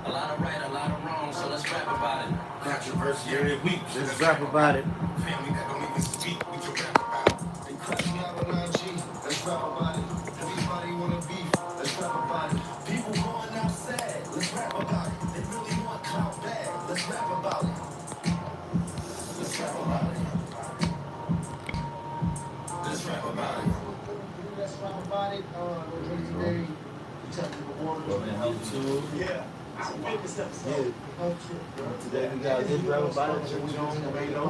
A lot of right, a lot of wrong, so let's rap about it. Controversy every week. Let's rap about it. Family that don't even speak, we can rap about it. They crashing out on IG, let's rap about it. Everybody wanna beef, let's rap about it. People going outside, let's rap about it. They really want clout bad, let's rap about it. Let's rap about it. Let's rap about it. Let's rap about it. Today, technical orders. Yeah. It's a fitness episode. Yeah. No trip, bro. Today we got this rap about it. We on radio.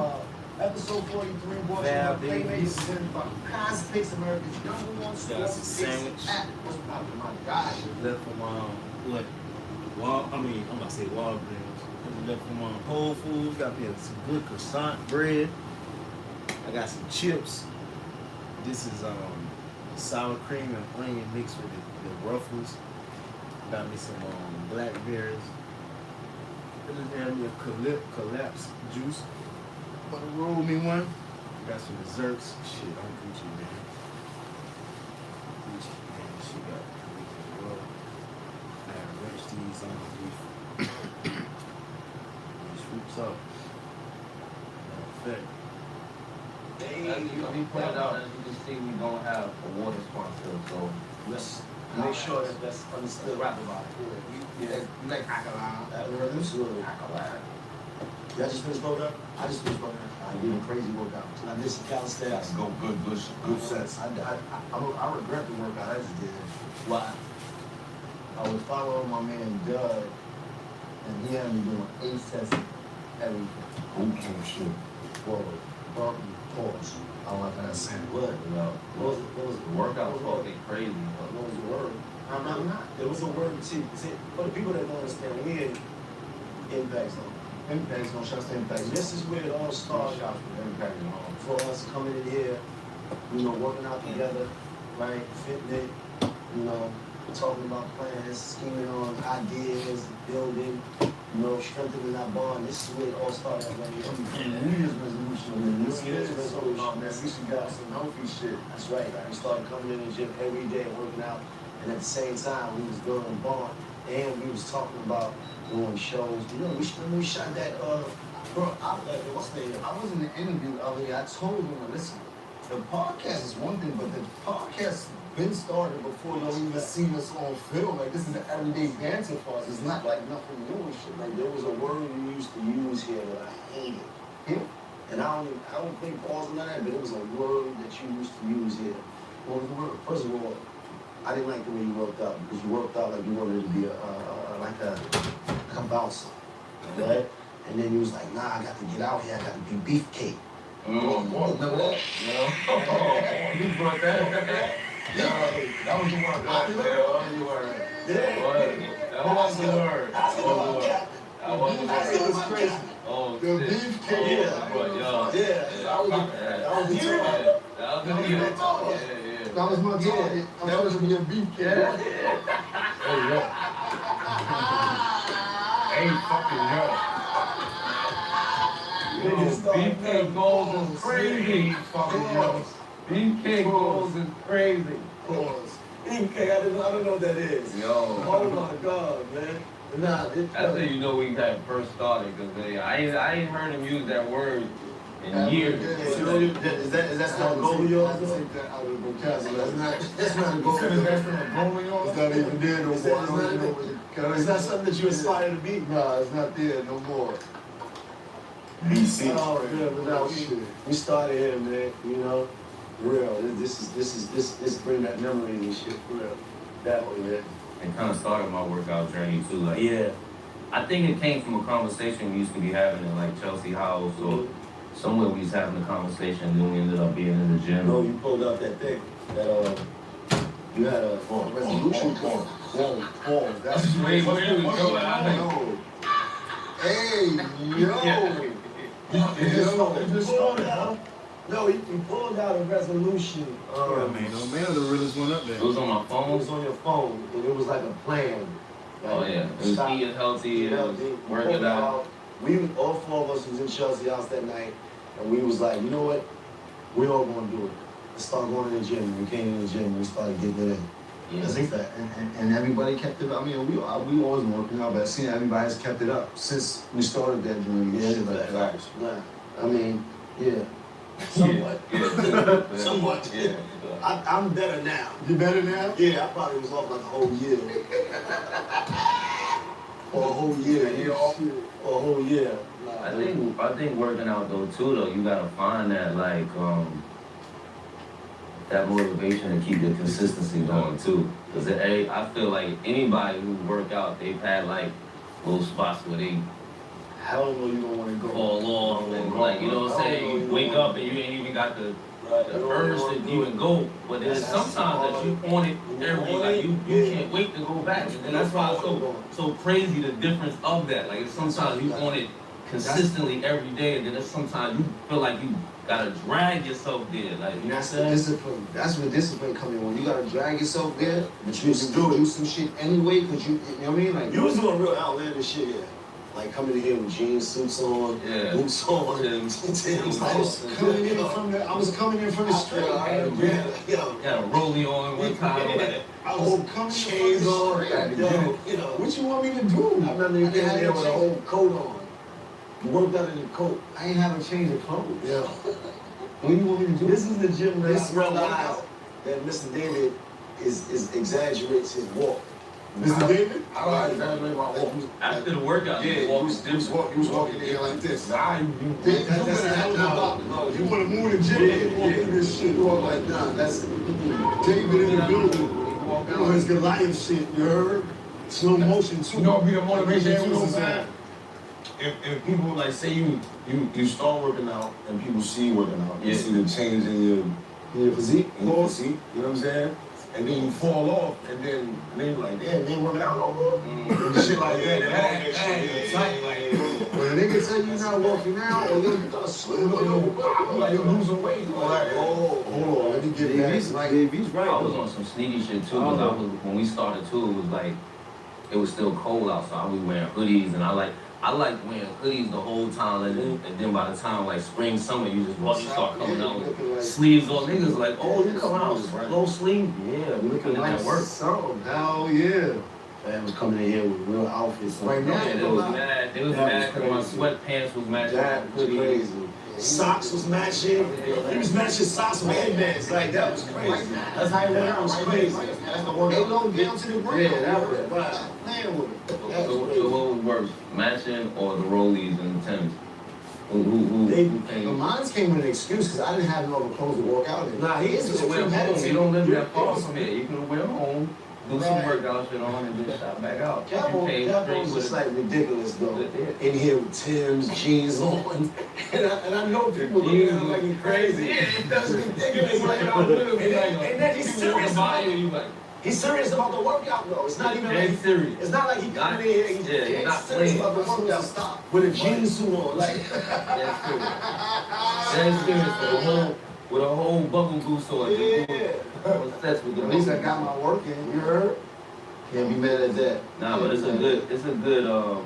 Episode 43, boys. Bad Playmakers babies. and Cospace America's number one Got some sandwich. What's poppin', my gosh. Left from what? I'm about to say Walgreens. Left from Whole Foods. Got me some good croissant bread. I got some chips. This is sour cream and onion mixed with the Ruffles. Got me some blackberries. I just had me a collapse juice. But roll me one. Got some desserts. Shit, I'm Gucci, man. Gucci, man. She got the roll. I had ranch cheese on these fruits up. Effect. As you pointed out, as you can see, we don't have a water sponsor, so Let's make sure that that's understood. rap about it. You like alkaline? Absolutely. Y'all just finished program? I just finished program. I did a crazy workout. I did some calisthenics. Go good sets. I regret the workout I just did. Why? I was following my man Doug, and he had me doing 8 sets every Boot camp shit. forward. Pause. I don't like how that sound. What? What was the workout was fucking crazy. What was the word? I'm not. There was a word. See, for the people that don't understand, we in Impact Zone. Impact Zone, shouts to Impact. This is where it all started. Impact Zone. For us coming in here, working out together, right? Fitting it, talking about plans, scheming on ideas, building, strengthening our bond. This is where it all started. Like, New Year's resolution. New Year's resolution. Man, we should got some healthy shit. That's right. We started coming in the gym every day, working out, and at the same time, we was building a bond, and we was talking about doing shows. We shot that. Bro, what's the name? I was in the interview the other day. I told him, listen, the podcast is one thing, but the podcast been started before y'all even seen us on film. Like, this is an everyday banter for us. It's not like nothing new and shit. Like, there was a word you used to use here that I hated. Here? And I don't think Paul's none of that, but it was a word that you used to use here. What was the word? First of all, I didn't like the way you worked out, because you worked out like you wanted to be like a bouncer, right? And then you was like, nah, I got to get out here, I got to be beefcake. Remember that? You brought that? That was the word. That was the word. That was the word. It was crazy. Oh, The shit. beefcake. That was the term. That was my target. I'm supposed to be a beefcake. Ain't fucking Beefcake goals is crazy. fucking Beefcake goals is crazy. Pause. Beefcake, I don't know what that is. Yo. Oh my God, man. Nah, That's how you know we had first started, because I ain't heard him use that word in years. Is that not a goal of yours? Take that out of the vocabulary. That's not a goal of yours. That's not a goal of yours. It's not even there no more. It's not something that you aspire to be. Nah, it's not there no more. BC. We started here, man. Real. This bring that memory and shit. Real. That way, man. It kind of started my workout journey too. Like, I think it came from a conversation we used to be having in like Chelsea House or somewhere we was having a conversation, and then we ended up being in the gym. No, you pulled out that thing. That you had a resolution. Pause. That's Wait, where did we go? Hey, yo. It just started, huh? No, he pulled out a resolution. Man, the realest one up there. It was on my It phone. was on your phone, and it was like a plan. Oh yeah, it was eating healthy, it was working out. All 4 of us was in Chelsea House that night, and we was like, you know what? We all gonna do it. Let's start going to the gym. We came in the gym, we started getting it in. Yeah. That's a fact. And everybody kept it up. I mean, we always working out, but I seen everybody has kept it up since we started that journey. Yeah, Shit like that. facts. Nah, I mean, yeah. Somewhat. Somewhat. Somewhat. Yeah. I'm better now. You better now? Yeah, I probably was off like a whole year. For a whole year. For a whole year. I think working out though too though, you gotta find that like that motivation to keep the consistency going too. Cause I feel like anybody who work out, they've had like little spots where they Hell no, you don't want to go. fall off and like, you know what I'm saying? You wake up and you ain't even got the urge to even go. But there's sometimes that you on it every like you can't wait to go back. And then that's why it's so crazy the difference of that. Like it's sometimes you on it consistently every day, and then there's sometimes you feel like you gotta drag yourself there. Like you know what I'm That's the saying? discipline. That's where discipline come in. When you gotta drag yourself there, but you can do some shit anyway, cause you know what I mean? Like You was doing real outlandish shit, yeah. Like coming in here with jeans, suits on, Yeah. boots on, Tim's. Tim's. I was coming in from the street. Yeah, yo. Got a rollie on one time. Like, I was coming Chains on, yo, What you want me to do? I remember you came there with a whole coat on. You worked out in your coat. I ain't have a change of clothes. Yeah. What do you want me to do? This is the gym that This I realized that Mr. David is exaggerates his walk. Mr. David? I exaggerate my walk. after the workout, Yeah, you you walk was walking in here like this. Nah, you That's a hell of a block. no, you want to move the gym, you walk through this shit. You walk like, nah, that's David in the building. You know his Goliath shit, you heard? Slow motion too. You know, be the motivation You too, know what I'm man. saying? If people like say you start working out and people see you working out, you Yeah. see the change in Your physique? your physique, you know what I'm saying? And then you fall off, and then they be like, damn, they ain't working out no more. And shit like that. That tight, like, When a nigga tell you not working out, or you gotta slim like you're losing weight. Like, Oh, hold on, let me get back. He's right. I was on some sneaky shit too, cause I was when we started too. It was like it was still cold outside. We wearing hoodies, and I like wearing hoodies the whole time, and then by the time like spring, summer, you start coming out with sleeves on. Niggas like, oh, you coming out with low sleeve? Yeah, we Looking looking like at work. something. Hell yeah. Man was coming in here with real outfits. Right now, Yeah, they was mad. They was That mad because my was crazy. sweatpants was matching. That was crazy. Socks was matching. He was matching socks with headbands. Like, that was crazy. That's how he went out. Was crazy. That's the work. They low down to the ground. Yeah, that was right. Playing with it. So what was worse, matching or the rollies and the Timbs? Who They- But came? mine came with an excuse because I didn't have no other clothes to walk out in. Nah, he You is can wear home. You don't live that far from here. You can wear home, do some Right. workout shit on, and then shop back out. You That came was straight just with like ridiculous though. Yeah. In here with Tim's, jeans on. And I know people look at him like he's crazy. That's ridiculous. And then he's serious about it. You like, He's serious about the workout though. It's not even dead like serious. it's not like he coming in here and Yeah, he's not serious playing. about the workout. Stop with a jeans suit on. Like Dead serious with a whole buckle goose on. yeah. Obsessed with the At least I got my work in. You heard? Can't be mad at that. Nah, but it's a good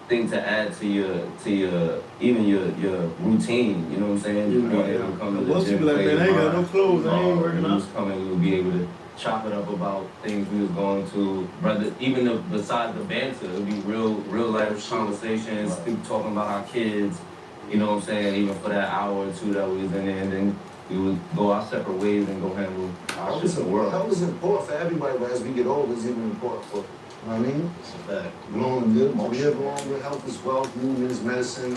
thing to add to your even your routine. You know what I'm saying? You know, able to come to the Most gym, people like, play man, I ain't got tomorrow. no clothes, I ain't working We out. was coming, we would be able to chop it up about things we was going to, brother. Even besides the banter, it'd be real life conversations. People talking about our kids. You know what I'm saying? Even for that hour or two that we was in there, and then we would go our separate ways and go handle our shit in the world. That was important for everybody, but as we get older, it's even important for, you know what I mean? It's a fact. Long live longer, health is wealth, movement is medicine.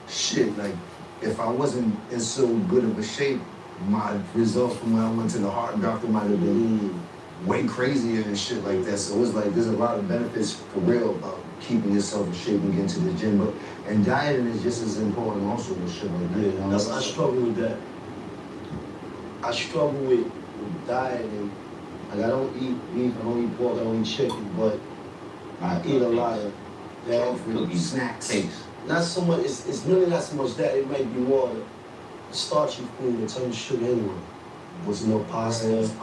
Shit, like, if I wasn't in so good of a shape, my results from when I went to the heart doctor might have been way crazier and shit like that. So it's like, there's a lot of benefits for real about keeping yourself in shape and getting to the gym. And dieting is just as important also with shit like that. You know? I struggle with that. I struggle with dieting. Like I don't eat beef, I don't eat pork, I don't eat chicken, but I eat a lot of that. Cookies, Snacks. cakes. Not so much. It's really not so much that. It might be more the starchy food that turns sugar anyway. What's no pastas,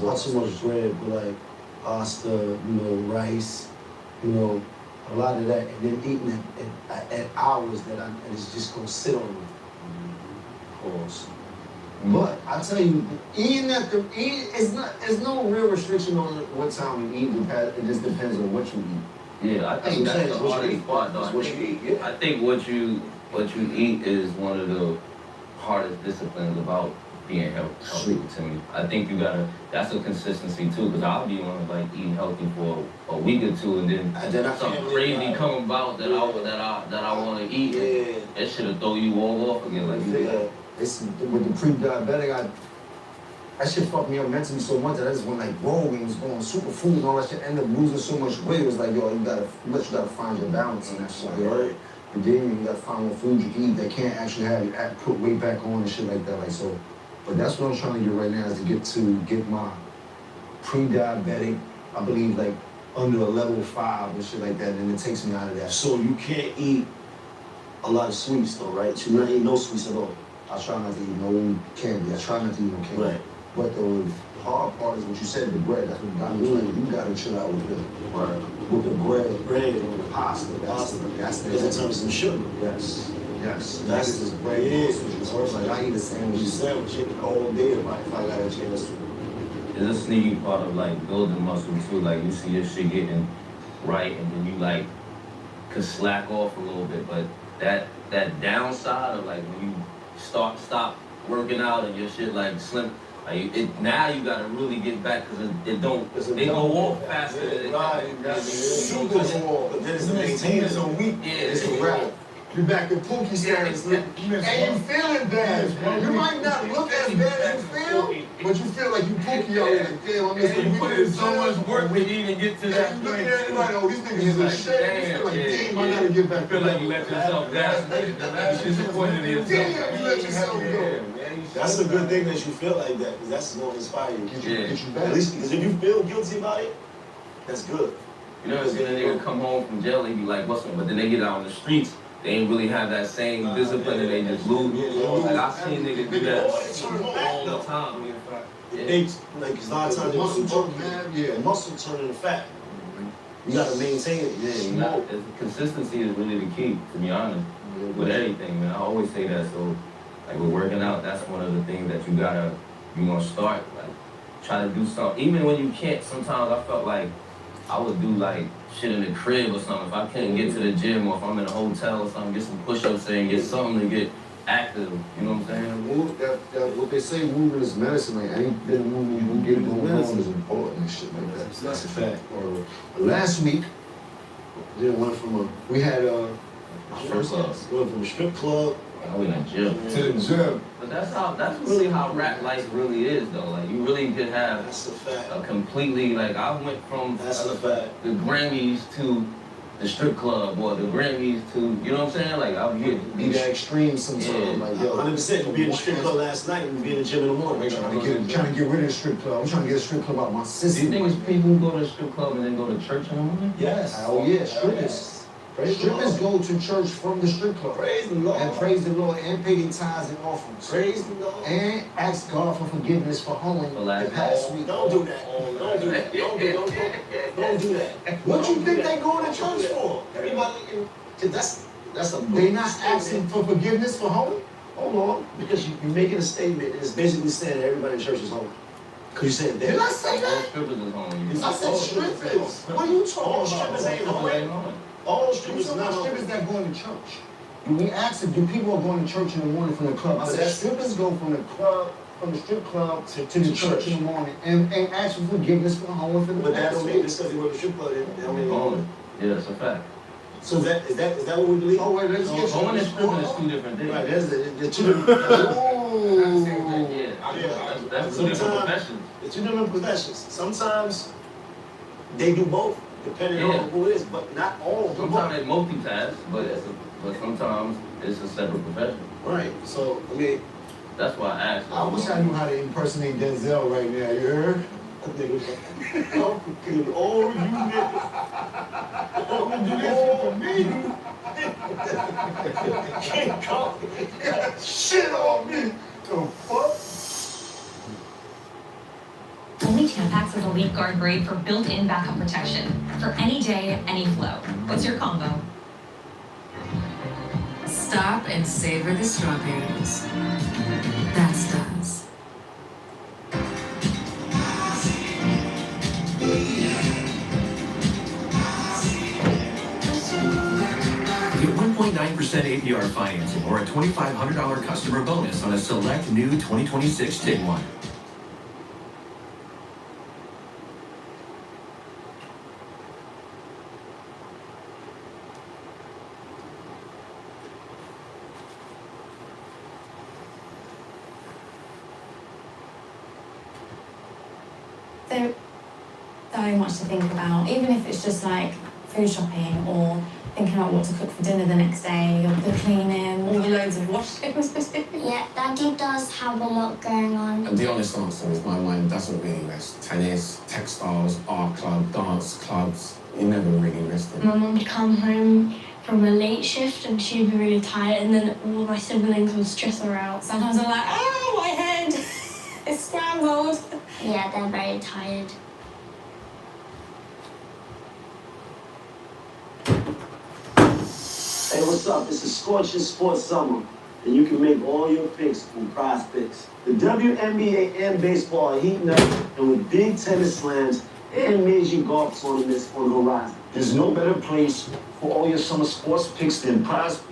not so much bread, but like pasta, rice, a lot of that, and then eating it at hours that it's just gonna sit on me. Pause. But I tell you, eating it's no real restriction on what time you eat. It just depends on what you eat. Yeah, I think that's the hardest part, though. What you eat, yeah. I think what you eat is one of the hardest disciplines about being healthy to me. I think that's a consistency too, because I'll be on like eating healthy for a week or two, and then something crazy come about that I want to eat. Yeah. That shit'll throw you all off again. Like It's with the pre-diabetic. That shit fucked me up mentally so much that I just went like rogue and was going super food and all that shit. Ended up losing so much weight. It was like, yo, you gotta find your balance in that shit. Right? And then you gotta find what food you can eat that can't actually have you put weight back on and shit like that. Like so. But that's what I'm trying to get right now is to get my pre-diabetic, I believe like under a level 5 and shit like that, and it takes me out of that. So you can't eat a lot of sweets though, right? You not eat no sweets at all. I try not to eat no candy. I try not to eat no candy. Right. But the hard part is what you said, the bread. That's what got me like, you gotta chill out with the bread and the pasta. That's Because it turns some sugar. Yes. Yes. That's just bread. yeah. So it's like I eat a sandwich all day if I got a chance to. there's a sneaky part of like building muscle too. Like you see your shit getting right, and then you like could slack off a little bit. But that downside of like when you stop working out and your shit like slim. Like now you gotta really get back because they go off faster than it Super raw. But then it's maintained so weak. Yeah, It's a wrap. You're back to Pookie status, and you feeling bad. You might not look as bad as you feel, but you feel like you Pookie out there. Like, damn, I'm missing you put in so much work to even get to that you point. looking at it like, oh, these niggas is in shape. You feel like, damn, I gotta get back. You feel like you let yourself down. You're disappointed in yourself. Damn, you let yourself go. That's a good thing that you feel like that, because that's going to inspire you. Get you back. At least because if you feel guilty about it, that's good. You know, it's when a nigga come home from jail, they be like, what's up? But then they get out on the streets, they ain't really have that same discipline and they just lose. Like, I've seen niggas do that all the time. They, like, a lot of times the muscle turn into fat. You gotta maintain it. Yeah, Consistency is really the key, to be honest, with anything, man. I always say that. So, like, with working out, that's one of the things that you gonna start, like, try to do something. Even when you can't, sometimes I felt like I would do, like, shit in the crib or something. If I couldn't get to the gym or if I'm in a hotel or something, get some push-ups in, get something to get active. You know what I'm saying? What they say, movement is medicine. Like, ain't been moving, you get it going on is important and shit like that. that's a fact. Last week, we had Strip club. Went from a strip club I went in the gym. to the gym. But that's really how rap life really is, though. Like, you really could have That's a fact. a completely, like, I went from That's a fact. the Grammys to the strip club, or the Grammys to, you know what I'm saying? Like, I'll Be that extreme sometimes. Yeah. Like, yo, 100%. Be in the strip club last night and be in the gym in the morning. trying to get rid of the strip club. I'm trying to get a strip club out of my Do system. you think it's people who go to the strip club and then go to church in the morning? Yes. Oh yeah, strippers. Praise the Strippers Lord. go to church from the strip club. Praise the Lord. And praise the Lord and pay their tithes and offerings. Praise the Lord. And ask God for forgiveness for hoeing For the last past night. week. Don't do that. Don't do that. Don't do that. What you think they going to church for? Everybody, that's a. They not asking for forgiveness for hoeing? Hold on, because you're making a statement. It's basically saying that everybody in church is holy. Because you said that. Did I say All that? strippers is home. I said strippers. What are you All talking strippers about? ain't Strippers holy. ain't home. All You strippers talking not about holy. strippers that go into church? We asked if do people are going to church in the morning from the club. I But said that's- strippers go from the strip club to the church in the morning and ask for forgiveness for hoeing for the But that past don't mean week. just because they went to strip club, they don't mean Home. holy. Yeah, that's a fact. So is that what we believe? Oh wait, let's get Home and you. stripping is two different things. Right, there's two different. Ooh. Yeah, that's two different Sometimes- professions. It's two different professions. Sometimes they do both, depending Yeah. on who it is, but not all of them. Sometimes they multitask, but sometimes it's a separate profession. Right. So I mean, That's why I asked. I wish I knew how to impersonate Denzel right now, you heard? all you niggas. Oh, you do this for me. Can't call Shit on me. The fuck? Only Tampax is a leaf guard grade for built-in backup protection for any day, any flow. What's your combo? Stop and savor the strawberries. That's does. 2.9% APR financing or a $2,500 customer bonus on a select new 2026 Tiguan. So much to think about, even if it's just like food shopping or thinking about what to cook for dinner the next day, or the cleaning, all the loads of washing to do. Yeah, Daddy does have a lot going on. And the honest answer is my mind doesn't really rest. Tennis, textiles, art club, dance clubs, you never really rested. My mum would come home from a late shift and she'd be really tired, and then all my siblings would stress her out. Sometimes I'm like, oh, my head is scrambled. Yeah, they're very tired. Hey, what's up? It's a scorching sports summer, and you can make all your picks from Prize Picks. The WNBA and baseball are heating up, and with big tennis slams and major golf tournaments on the horizon. There's no better place for all your summer sports picks than Prize Picks.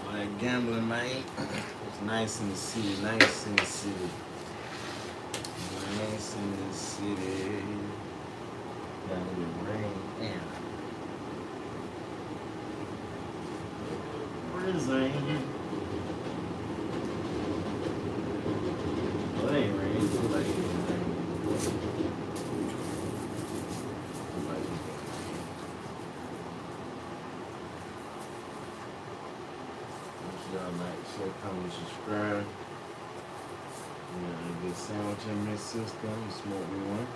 All that gambling, man. It's nice in the city, nice in the city. Nice in the city. Got a little rain. Damn. Where is rain? Well, it ain't rain. It looks like it's rain. Y'all like, share, comment, subscribe. You got a good sandwich in this system. You smoke me one.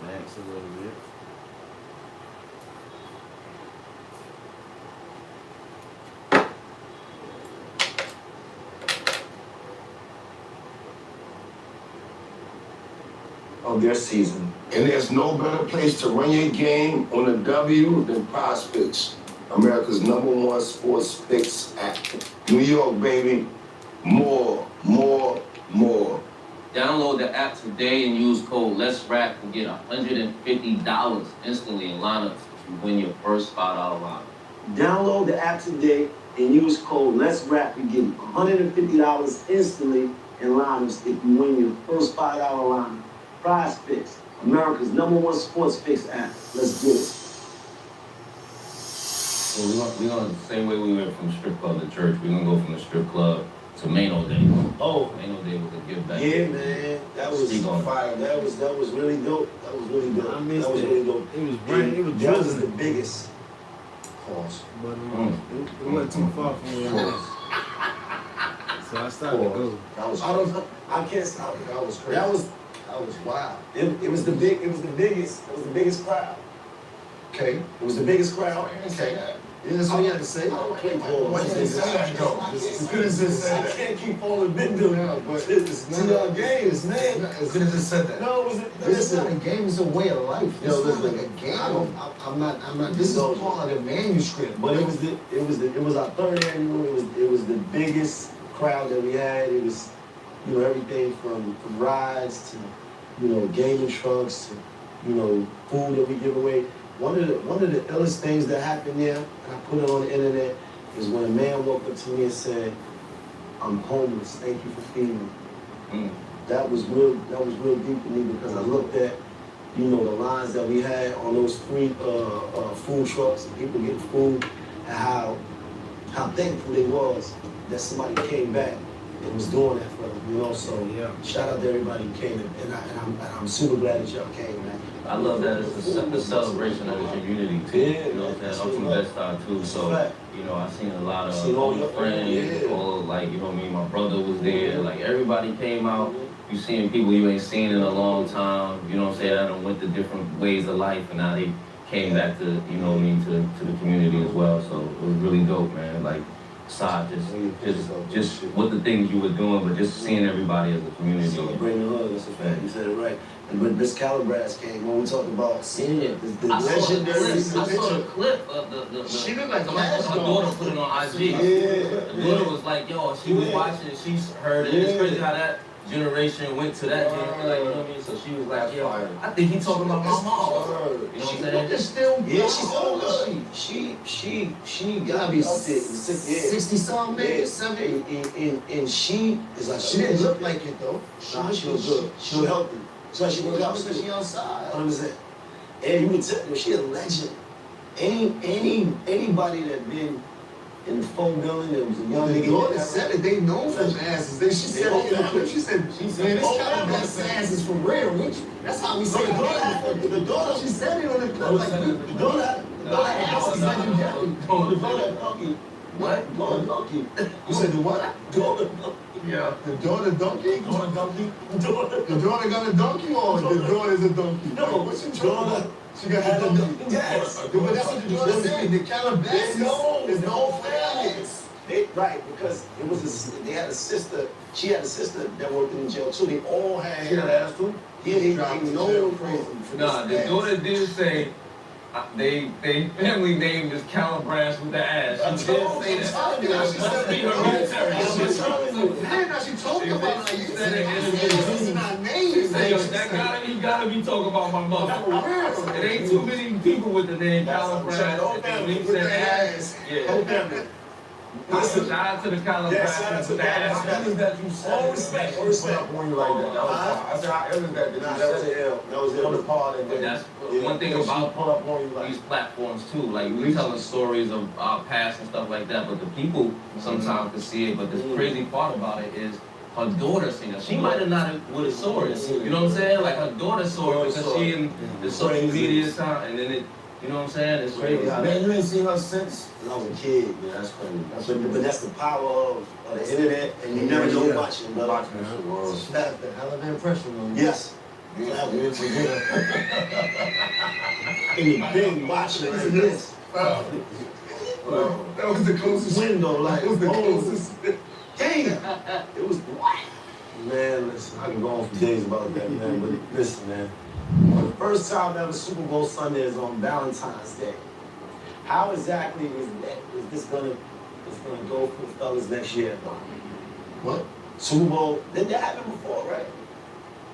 Relax a little bit. Of their season. And there's no better place to run your game on a W than Prize Picks, America's #1 sports picks app. New York, baby. More. Download the app today and use code LET'SRAP to get $150 instantly in lineups if you win your first $5 lineup. Download the app today and use code LET'SRAP to get $150 instantly in lineups if you win your first $5 lineup. Prize Picks, America's #1 sports picks app. Let's get it. So we're gonna the same way we went from strip club to church, we're gonna go from the strip club to Mano Day. Oh, Mano Day was a give back. yeah, man, that was Speak on it. fire. That was really dope. That was really dope. I missed that was it. really dope. It was raining. It was That was the drizzling. biggest pause. But it wasn't too far from where I was. So I started to go. That was I can't stop it. That was crazy. That was wild. It was the biggest crowd. Okay. It was the biggest crowd. Okay. Yeah, that's all you had to say. Why you didn't say that though? You could have just said I that. can't keep falling victim but to y'all games, man. You could have just said that. No, it was This is not a game, it's a way of life. This Yo, is not listen, like a game. I'm not. This is part of the manuscript. But it was our third annual. It was the biggest crowd that we had. It was, everything from rides to, gaming trucks to, food that we give away. One of the illest things that happened there, and I put it on the internet, is when a man walked up to me and said, "I'm homeless. Thank you for feeding me." That was real deep to me because I looked at, the lines that we had on those free food trucks and people getting food, and how thankful they was that somebody came back and was doing that for them. So Yeah. shout out to everybody who came, and I'm super glad that y'all came, man. I love that it's a celebration of the community too. Yeah, You know what I'm saying? I'm from Bed-Stuy too, so Fact. I seen a lot of Seen all your friends, yeah. all my brother was there, like everybody came out. You seeing people you ain't seen in a long time, you know what I'm saying? I done went to different ways of life and now they came back to, to the community as well. So it was really dope, man. Like aside just what the things you were doing, but just seeing everybody as a community. Celebrating the hood, that's a fact. You said it right. And when Miss Calabras came, when we talked about seeing Yeah. the I saw legendary the clip of the She looked like my daughter put it on IG. Yeah. The daughter was like, yo, she was watching it, she heard it. It's crazy how that generation went to that generation, like, you know what I mean? So she was like, That's yo, fire. I think he talking about my mom. Word. You know what I'm She saying? is still Yeah, she's still good. She gotta be 60 something, maybe 70. And she is like, She didn't look like it though. Nah, she was good. She was healthy. So she worked out. She outside. 100%. And you would tell me, she a legend. Anybody that been in the phone building that was a young The nigga. daughter said it. They known for them asses. She said it. She said, man, this Calabash ass is for real. That's how we say it. The daughter, She said it on the clip. Like, the daughter had donkey. What? Daughter donkey. you said the what? Daughter donkey. Yeah. The daughter donkey? Daughter donkey. Daughter. The daughter got a donkey or the daughter's a donkey? No, Like, what's your daughter. trouble? She got a donkey. Yes. But that's what the daughter said. The Calabash is no fairness. Right, because they had a sister. She had a sister that worked in the jail too. They all had. She had ass too? Yeah, they know crazy. Nah, the daughter did say they family name is Calabash with the ass. She did say that. you, she Must said be it. hereditary. Man, now she told me about it. Like, She said it. this is not named. Say, yo, he gotta be talking about my mother. For real. It ain't too many people with the name Calabash. Whole And family he with said the ass. Yeah. Whole family. Listen, shout out to the Calabash Yeah, shout out to with the the ass. Calabash. How is that you said All it? respect, all Put respect. up on you like that. That was fire. I said, how ill is that that Nah, you that was said it. That was it. on the pod and But then that's one thing about pull up on you like these platforms too. Like we telling stories of our past and stuff like that, but the people sometimes can see it. But the crazy part about it is her daughter seen it. She might have not would have saw it. You know what I'm saying? Like her daughter saw it because she in the social media time, and then it. You know what I'm saying? It's crazy. man, you ain't seen her since. When I was a kid. Yeah, that's crazy. But that's the power of the internet, and you never know watching, brother. Watching that shit, world. That's the hell of an impression on you. Yes. And you been watching like this. Well, that was the closest Window, like, That was the oh, closest. damn. It was what? Man, listen, I can go on for days about that, man. But listen, man. For the first time ever, Super Bowl Sunday is on Valentine's Day. How exactly is this gonna go for the fellas next year? What? Super Bowl, did that happen before, right?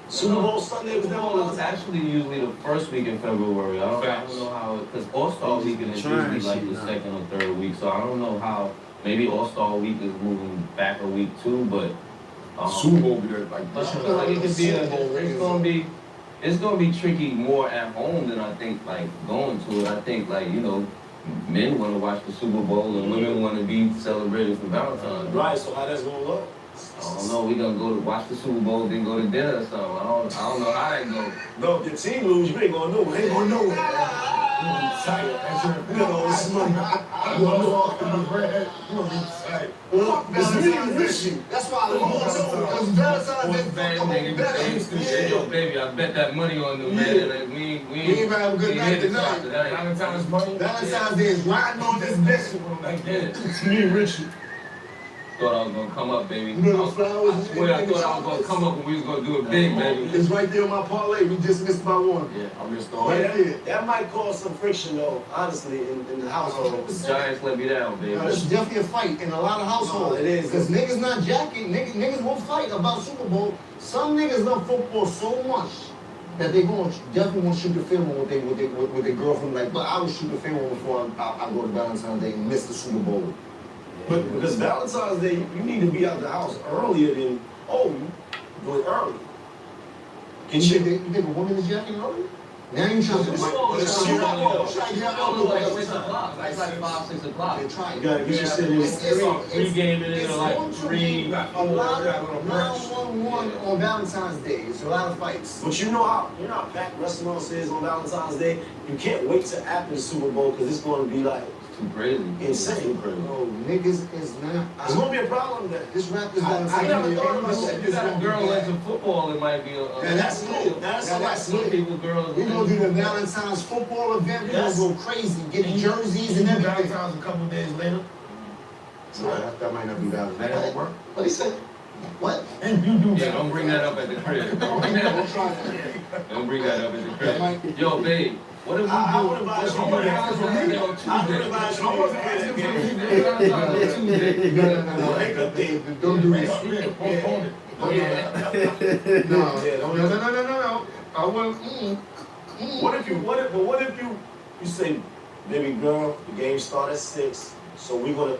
Super Bowl Sunday was never Well, on. it's actually usually the first week in February. I don't know how, because All-Star Weekend is usually like the second or third week, so I don't know how, maybe All-Star Week is moving back a week too, but Super Bowl be there like but I this. feel like it could be it's gonna be tricky more at home than I think like going to it. I think like, you know, men wanna watch the Super Bowl and women wanna be celebrated for Valentine's Day. Right, so how that's gonna look? I don't know, we gonna go to watch the Super Bowl, then go to dinner or something. I don't know how that go. No, if your team lose, you ain't gonna know. Ain't gonna know. You gonna be tight. That's your You know, it's money. You gonna walk in the bread. You gonna be tight. It's really rich. That's why I love it. Because Valentine's Day, Man, fuck nigga, better. say, yo, baby, I bet that money on them, man. Like, we ain't gonna have a good we night hit the tonight. top tonight. Valentine's money. Valentine's Day is riding on this bitch. I get it. It's me, Richie. Thought I was gonna come up, baby. You know the flowers I swear I thought I was gonna come up and we was gonna do it big, baby. It's right there on my parlay. We just missed by one. Yeah. I missed all Right that. there. That might cause some friction though, honestly, in the household. Giants let me down, baby. Now, this is definitely a fight in a lot of households. No, it is. Because niggas not jacking. Niggas won't fight about Super Bowl. Some niggas love football so much that they definitely want to shoot the film with their girlfriend. Like, but I would shoot the film before I go to Valentine's Day and miss the Super Bowl. But because Valentine's Day, you need to be out the house earlier than you do it early. You think a woman is jacking early? Now you trying to Like 6 o'clock. It's like 5, 6 o'clock. They try. You gotta get your shit in. Three game in it, like going to 3. be a lot of 911 on Valentine's Day. It's a lot of fights. But you know how packed restaurants is on Valentine's Day? You can't wait till after the Super Bowl because it's going to be like Too crazy. insane. No, niggas is not. It's going to be a problem that This rap is I never thought about that. If you got a girl into football, it might be a that's cool. That's some cool. people, girls. We're gonna do the Valentine's football event. We're gonna go crazy, get jerseys and everything. Valentine's a couple days later. That might not be That Valentine's. don't work. What he said? What? And you do Yeah, don't bring that up at the crib. Don't bring that up at the crib. Yo, babe, what if we do? I would advise What if you we to do have Valentine's Day on I would Tuesday? advise you I to wasn't play that asking for game. Valentine's on Tuesday. No. Make up day. Don't do Make this. up, postpone it. No, yeah, no. I want. What if you say, baby girl, the game start at 6, so we're gonna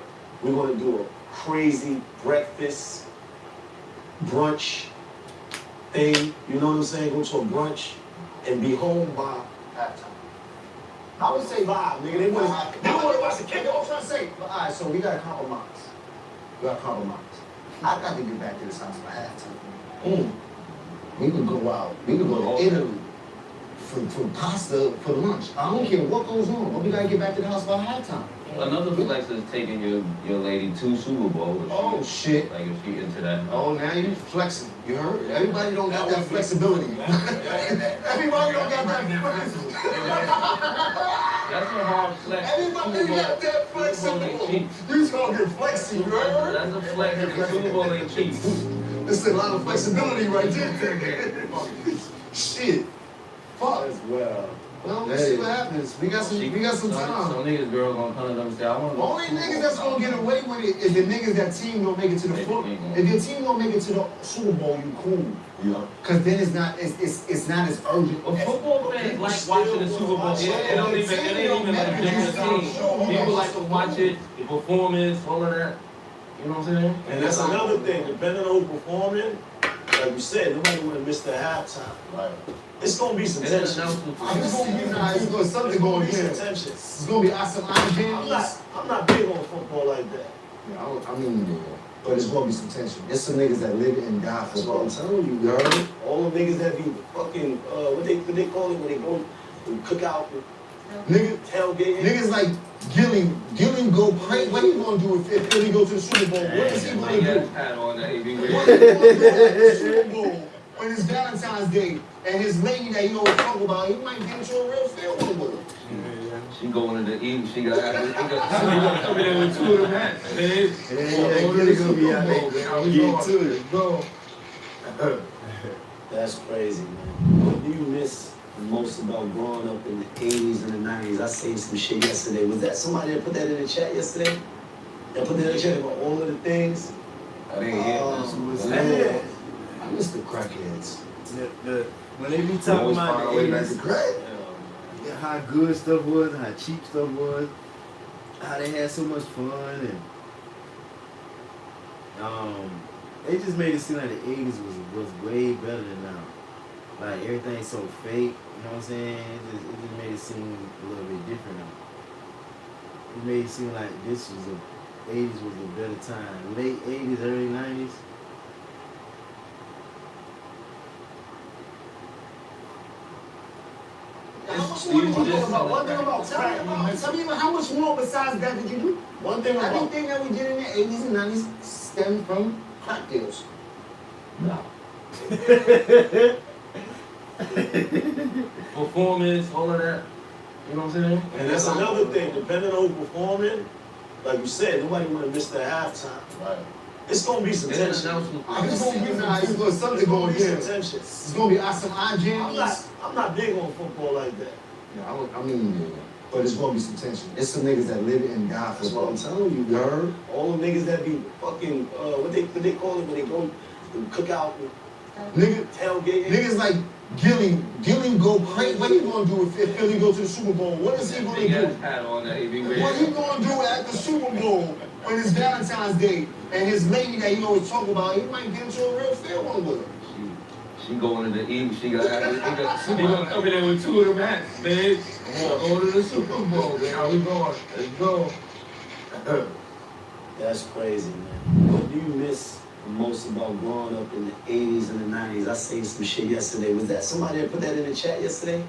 do a crazy breakfast brunch thing. You know what I'm saying? Go to a brunch and be home by halftime. I would say vibe, nigga. They want to watch the kick. That's what I'm trying to say. But all right, so we gotta compromise. I got to get back to this house by halftime. We could go out. We could go to Italy for pasta for lunch. I don't care what goes on, but we gotta get back to the house by halftime. Another flex is taking your lady to Super Bowl. Oh shit! Like if she into that. Oh, now you flexing. You heard? Everybody don't got that flexibility. Everybody don't got that flexibility. That's a hard flex. Everybody got that flexibility. You gonna get flexy, you heard? That's a flex if the Super Bowl ain't cheap. There's a lot of flexibility right there. Shit. Fuck. As well. Well, let's see what happens. We got some time. Some niggas girl gonna come to them and say, I want to. Only niggas that's gonna get away with it is the niggas that team don't make it to the foot. If your team don't make it to the Super Bowl, you cool. Yeah. Cause then it's not as urgent. Well, football fans like watching the Super Bowl. It ain't even like a different team. People like to watch it, the performance, all of that. You know what I'm saying? And that's another thing. Depending on who performing, like you said, nobody want to miss the halftime. Like, it's gonna be some tension. It's gonna be something going here. It's gonna be awesome. I'm not big on football like that. Yeah, I mean, but it's gonna be some tension. There's some niggas that live and die for That's what I'm telling you, you heard? All the niggas that be fucking what they call it when they go and cook out with tailgating. Niggas like Gilling go crazy. What he gonna do if Philly go to the Super Bowl? What is he gonna do? What is he gonna do at the Super Bowl when it's Valentine's Day and his lady that he always talk about, he might get into a real field with her. She going to the eat. She got come in with 2 of them hats, man. Gilly gonna be out there. Get to it, bro. That's crazy, man. What do you miss the most about growing up in the 80s and the 90s? I seen some shit yesterday. Was that somebody that put that in the chat yesterday? That put that in the chat about all of the things? I didn't hear Man. I miss the crackheads. When they be talking about the 80s, Crack? how good stuff was and how cheap stuff was, how they had so much fun, and it just made it seem like the 80s was way better than now. Like everything's so fake, you know what I'm saying? It just made it seem a little bit different now. It made it seem like this was 80s was a better time. Late 80s, early 90s. One thing about tell me how much more besides that did you do? One thing about Everything that we did in the 80s and 90s stemmed from crack deals. No. Performance, all of that. You know what I'm saying? And that's another thing. Depending on who performing, like you said, nobody want to miss the halftime. Right. It's gonna be some tension. It's gonna be something going here. Tension. It's gonna be awesome jammies. I'm not big on football like that. Yeah, I mean, but it's gonna be some tension. It's some niggas that live and die for That's what I'm telling you, you heard? All the niggas that be fucking what they call it when they go and cook out with tailgating. Niggas like Gilling go crazy. What he gonna do if Philly go to the Super Bowl? What is he gonna do? What he gonna do at the Super Bowl when it's Valentine's Day and his lady that he always talk about, he might get into a real field with her. She going to the eat. She gonna come in with 2 of them hats, man. Go to the Super Bowl, man. How we going? Let's go. That's crazy, man. What do you miss the most about growing up in the 80s and the 90s? I seen some shit yesterday. Was that somebody that put that in the chat yesterday?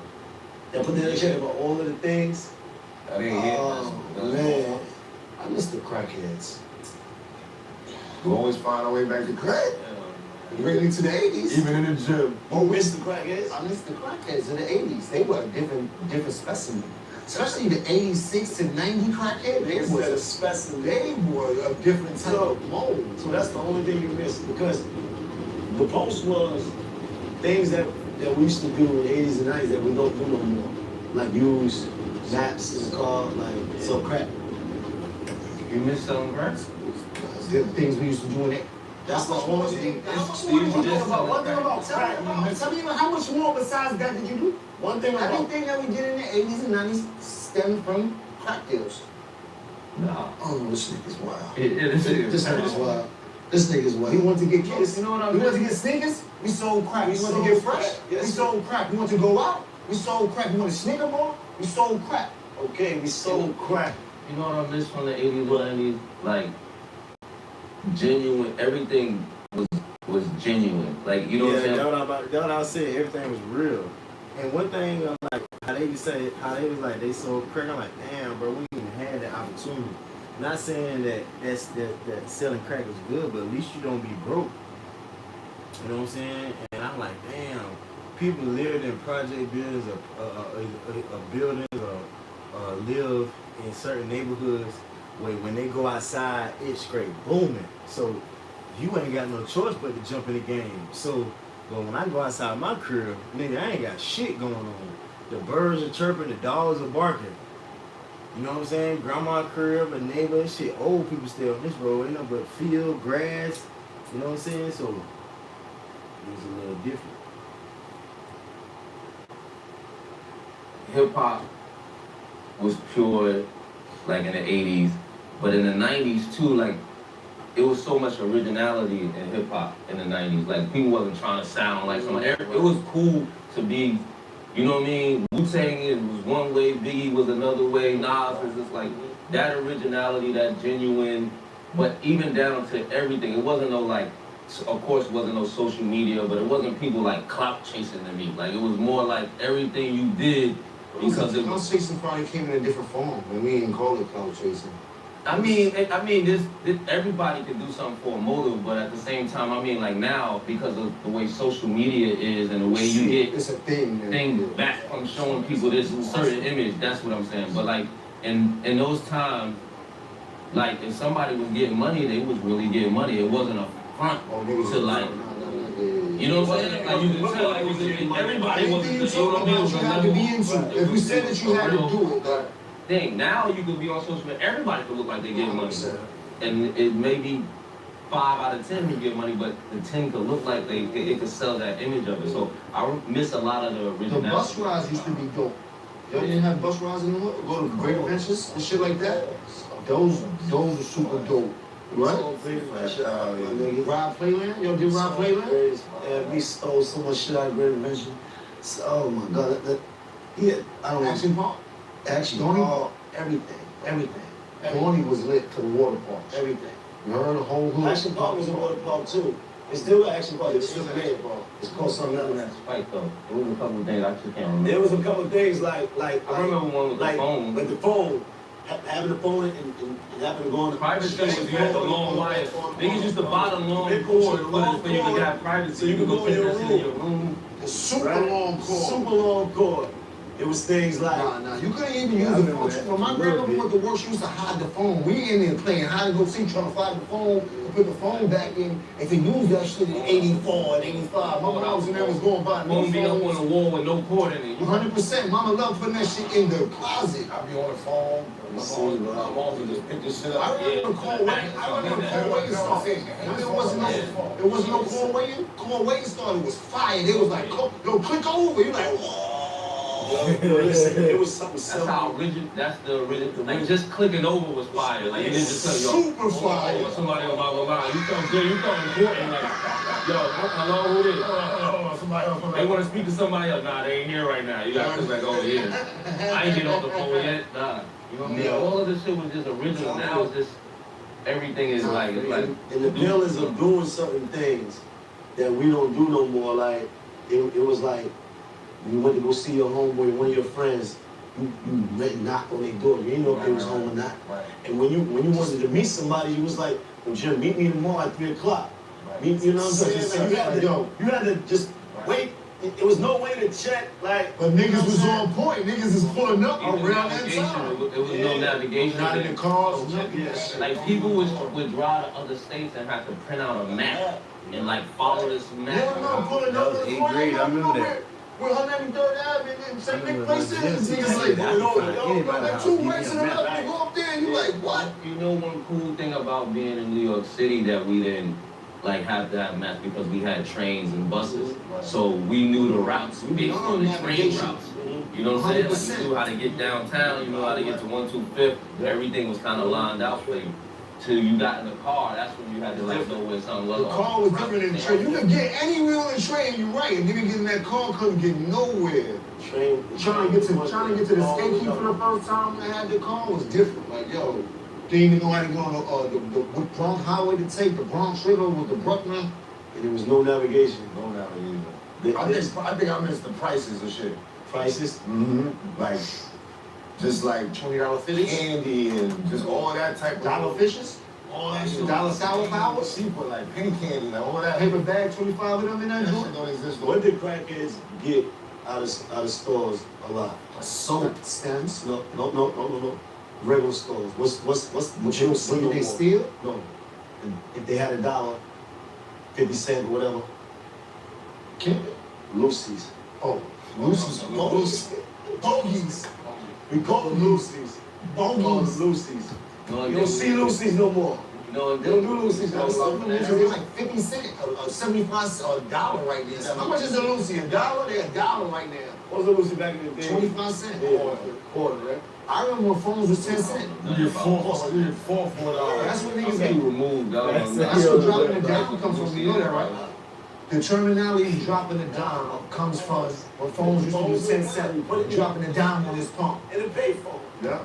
That put that in the chat about all of the things? I didn't hear Man, I miss the crackheads. We always find our way back to crack. Bring me to the 80s. Even in the gym. Oh, miss the crackheads? I miss the crackheads in the 80s. They were a different specimen. Especially the 86 to 90 crackhead. They was were a specimen. They were a different type of mold. So that's the only thing you miss, because the post was things that we used to do in the 80s and 90s that we don't do no more. Like use maps in the car, like sell crack. You miss selling crack? The things we used to do in the That's the only thing. It's- One thing about tell me how much more besides that did you do? One thing about Everything that we did in the 80s and 90s stemmed from crack deals. Nah. oh, this nigga's wild. This This nigga's wild. This nigga's We wild. want to get kids. You know what I We mean? want to get sneakers. We sold crack. We We want to sold get fresh. crack. Yes, We sir. sold crack. We want to go out. We sold crack. We want to sneaker more. We sold crack. Okay, we sold crack. You know what I miss from the 80s, 90s? Like, genuine, everything was genuine. Like, you know what I'm saying? That's what I said. Everything was real. And one thing, like how they was like they sold crack. I'm like, damn, bro, we didn't even have that opportunity. Not saying that that selling crack is good, but at least you don't be broke. You know what I'm saying? And I'm like, damn, people lived in project buildings, buildings, live in certain neighborhoods where when they go outside, it's straight booming. So you ain't got no choice but to jump in the game. So, but when I go outside my crib, nigga, I ain't got shit going on. The birds are chirping, the dogs are barking. You know what I'm saying? Grandma crib, a neighbor, shit. Old people still on this road, ain't no but field, grass. You know what I'm saying? So it was a little different. Hip hop was pure, like in the 80s, but in the 90s too, like it was so much originality in hip hop in the 90s. Like people wasn't trying to sound like someone. It was cool to be, you know what I mean? Wu-Tang it was one way, Biggie was another way, Nas was just like that originality, that genuine, but even down to everything. It wasn't no like, of course it wasn't no social media, but it wasn't people like clout chasing to me. Like it was more like everything you did because it clout was. chasing probably came in a different form, and we didn't call it clout chasing. I mean, this everybody could do something for a motive, but at the same time, I mean, like now, because of the way social media is and the way you get It's a thing, man. things back from showing people this certain image, that's what I'm saying. But like, in those times, like, if somebody was getting money, they was really getting money. It wasn't a front to like, you know what I'm saying? Like, you can tell, like, everybody wasn't, you know what I mean? It was You a had to be into. level. If you said that you had to do it, like, Thing. Now you could be on social media, everybody could look like they get money. And it may be 5 out of 10 who get money, but the 10 could look like it could sell that image of it. So I miss a lot of the the originality. bus rides used to be dope. Y'all didn't have bus rides in the hood? Go to Great Adventures and shit like that? Those are super dope. Right? Ride Playland? Y'all did Ride Playland? Yeah, we stole so much shit out of Great Adventure. So, oh my God, yeah, I don't know. Action Park? Actually, Donnie? everything. Donnie was lit for the water parks. Everything. You heard the whole hood? Action Park was a water park too. It's still an Action Park. It's still an Action Park. It's called something else. That's right though. There was a couple of things I just can't remember. There was a couple of things like I remember one with the phone. With the phone, having the phone and having to go on the Private thing was you had the long wire. Niggas used to buy the long cord for you to have privacy. So you could go in your that shit in your room. The super Right? long cord. Super long cord. It was things like Nah, you couldn't even use I the remember phone. that. When my grandmother went to work, she used to hide the phone. We in there playing hide and go seek, trying to find the phone, and put the phone back in, and to use that shit in 84 and 85. Mama, I was in there, was going by no Phone be up on the phones. wall with no cord in it. 100%. Mama loved putting that shit in the closet. I be on the phone. I'm on to just pick this shit I up. remember call waiting. I remember call waiting started. When there wasn't no call waiting. Call waiting started. It was fire. They was like, yo, click over. You like, whoa. listen, it was something That's simple. how original. That's the original. Like just clicking over was fire. Like you didn't just tell yo. Super fire. Somebody on my line. You come good. You come important. Like yo, hello, who this? Somebody else. They want to speak to somebody else. Nah, they ain't here right now. You got to like, oh yeah. I ain't get off the phone yet. Nah. You know what I mean? All of this shit was just original. Now it's just everything is like it's like. And the feelings of doing certain things that we don't do no more. Like it was like you went to go see your homeboy, one of your friends. You went and knocked on their door. You didn't know if they was home or not. Right. And when you wanted to meet somebody, you was like, well, Jim, meet me tomorrow at 3 o'clock. Right. You know what I'm saying? So you had to just wait. It was no way to check, like. But niggas was on point. Niggas is pulling up Even around that navigation, time. It was no navigation. Not in the cars, nothing. Like people would drive to other states and have to print out a map and like follow this map. No, pulling up. That was 8th grade, I remember that. We're 103rd Avenue and St. Nick places. Anybody Niggas like, like house, two give me ranks a in the map. left, you go up there and you like, what? You know one cool thing about being in New York City that we didn't like have that match because we had trains and buses, so we knew the routes based on the train routes. You know what I'm saying? Like you knew how to get downtown, you knew how to get to 125th. Everything was kind of lined out for you. Till you got in the car, that's when you had to like know where something was. The car was different in the train. You could get anywhere on the train, you're right. And nigga get in that car, couldn't get nowhere. Train. Trying to get to the skate for the first time when I had the car was different. Like, yo, didn't even know how to go on the Bronx highway to take, the Bronx River with the Brooklyn. And there was no navigation. No navigation. I think I missed the prices and shit. Prices? Mm-hmm. Like, just like $20 fish, candy and just all that type of dollar fishes, all that shit. dollar sour powers, Super like penny candy, like all that. paper bag, 25 of them in that That joint. shit don't exist. What did crackheads get out of stores a lot? Soap stems. No. Regular stores. What's What you see they steal? No. If they had $1, 50 cents or whatever. Lucy's. Oh, Lucy's. Bogies. We call them Lucy's. Bogies. Lucy's. No, You don't see Lucy's no more. No, They don't do Lucy's no more. They're like 50 cents, 75 cents, or $1 right now. So how much is a Lucy? $1? They're $1 right now. What was the Lucy back in the day? 25 cents. Yeah, quarter, right? I remember when phones was 10 cents. You get four for $4. That's what niggas They get. removed, dog. That's where dropping it down comes from. You know that, right? The terminology dropping a dime comes from when phones used to be 10 cents, dropping a dime on his pump. In a payphone. Yeah.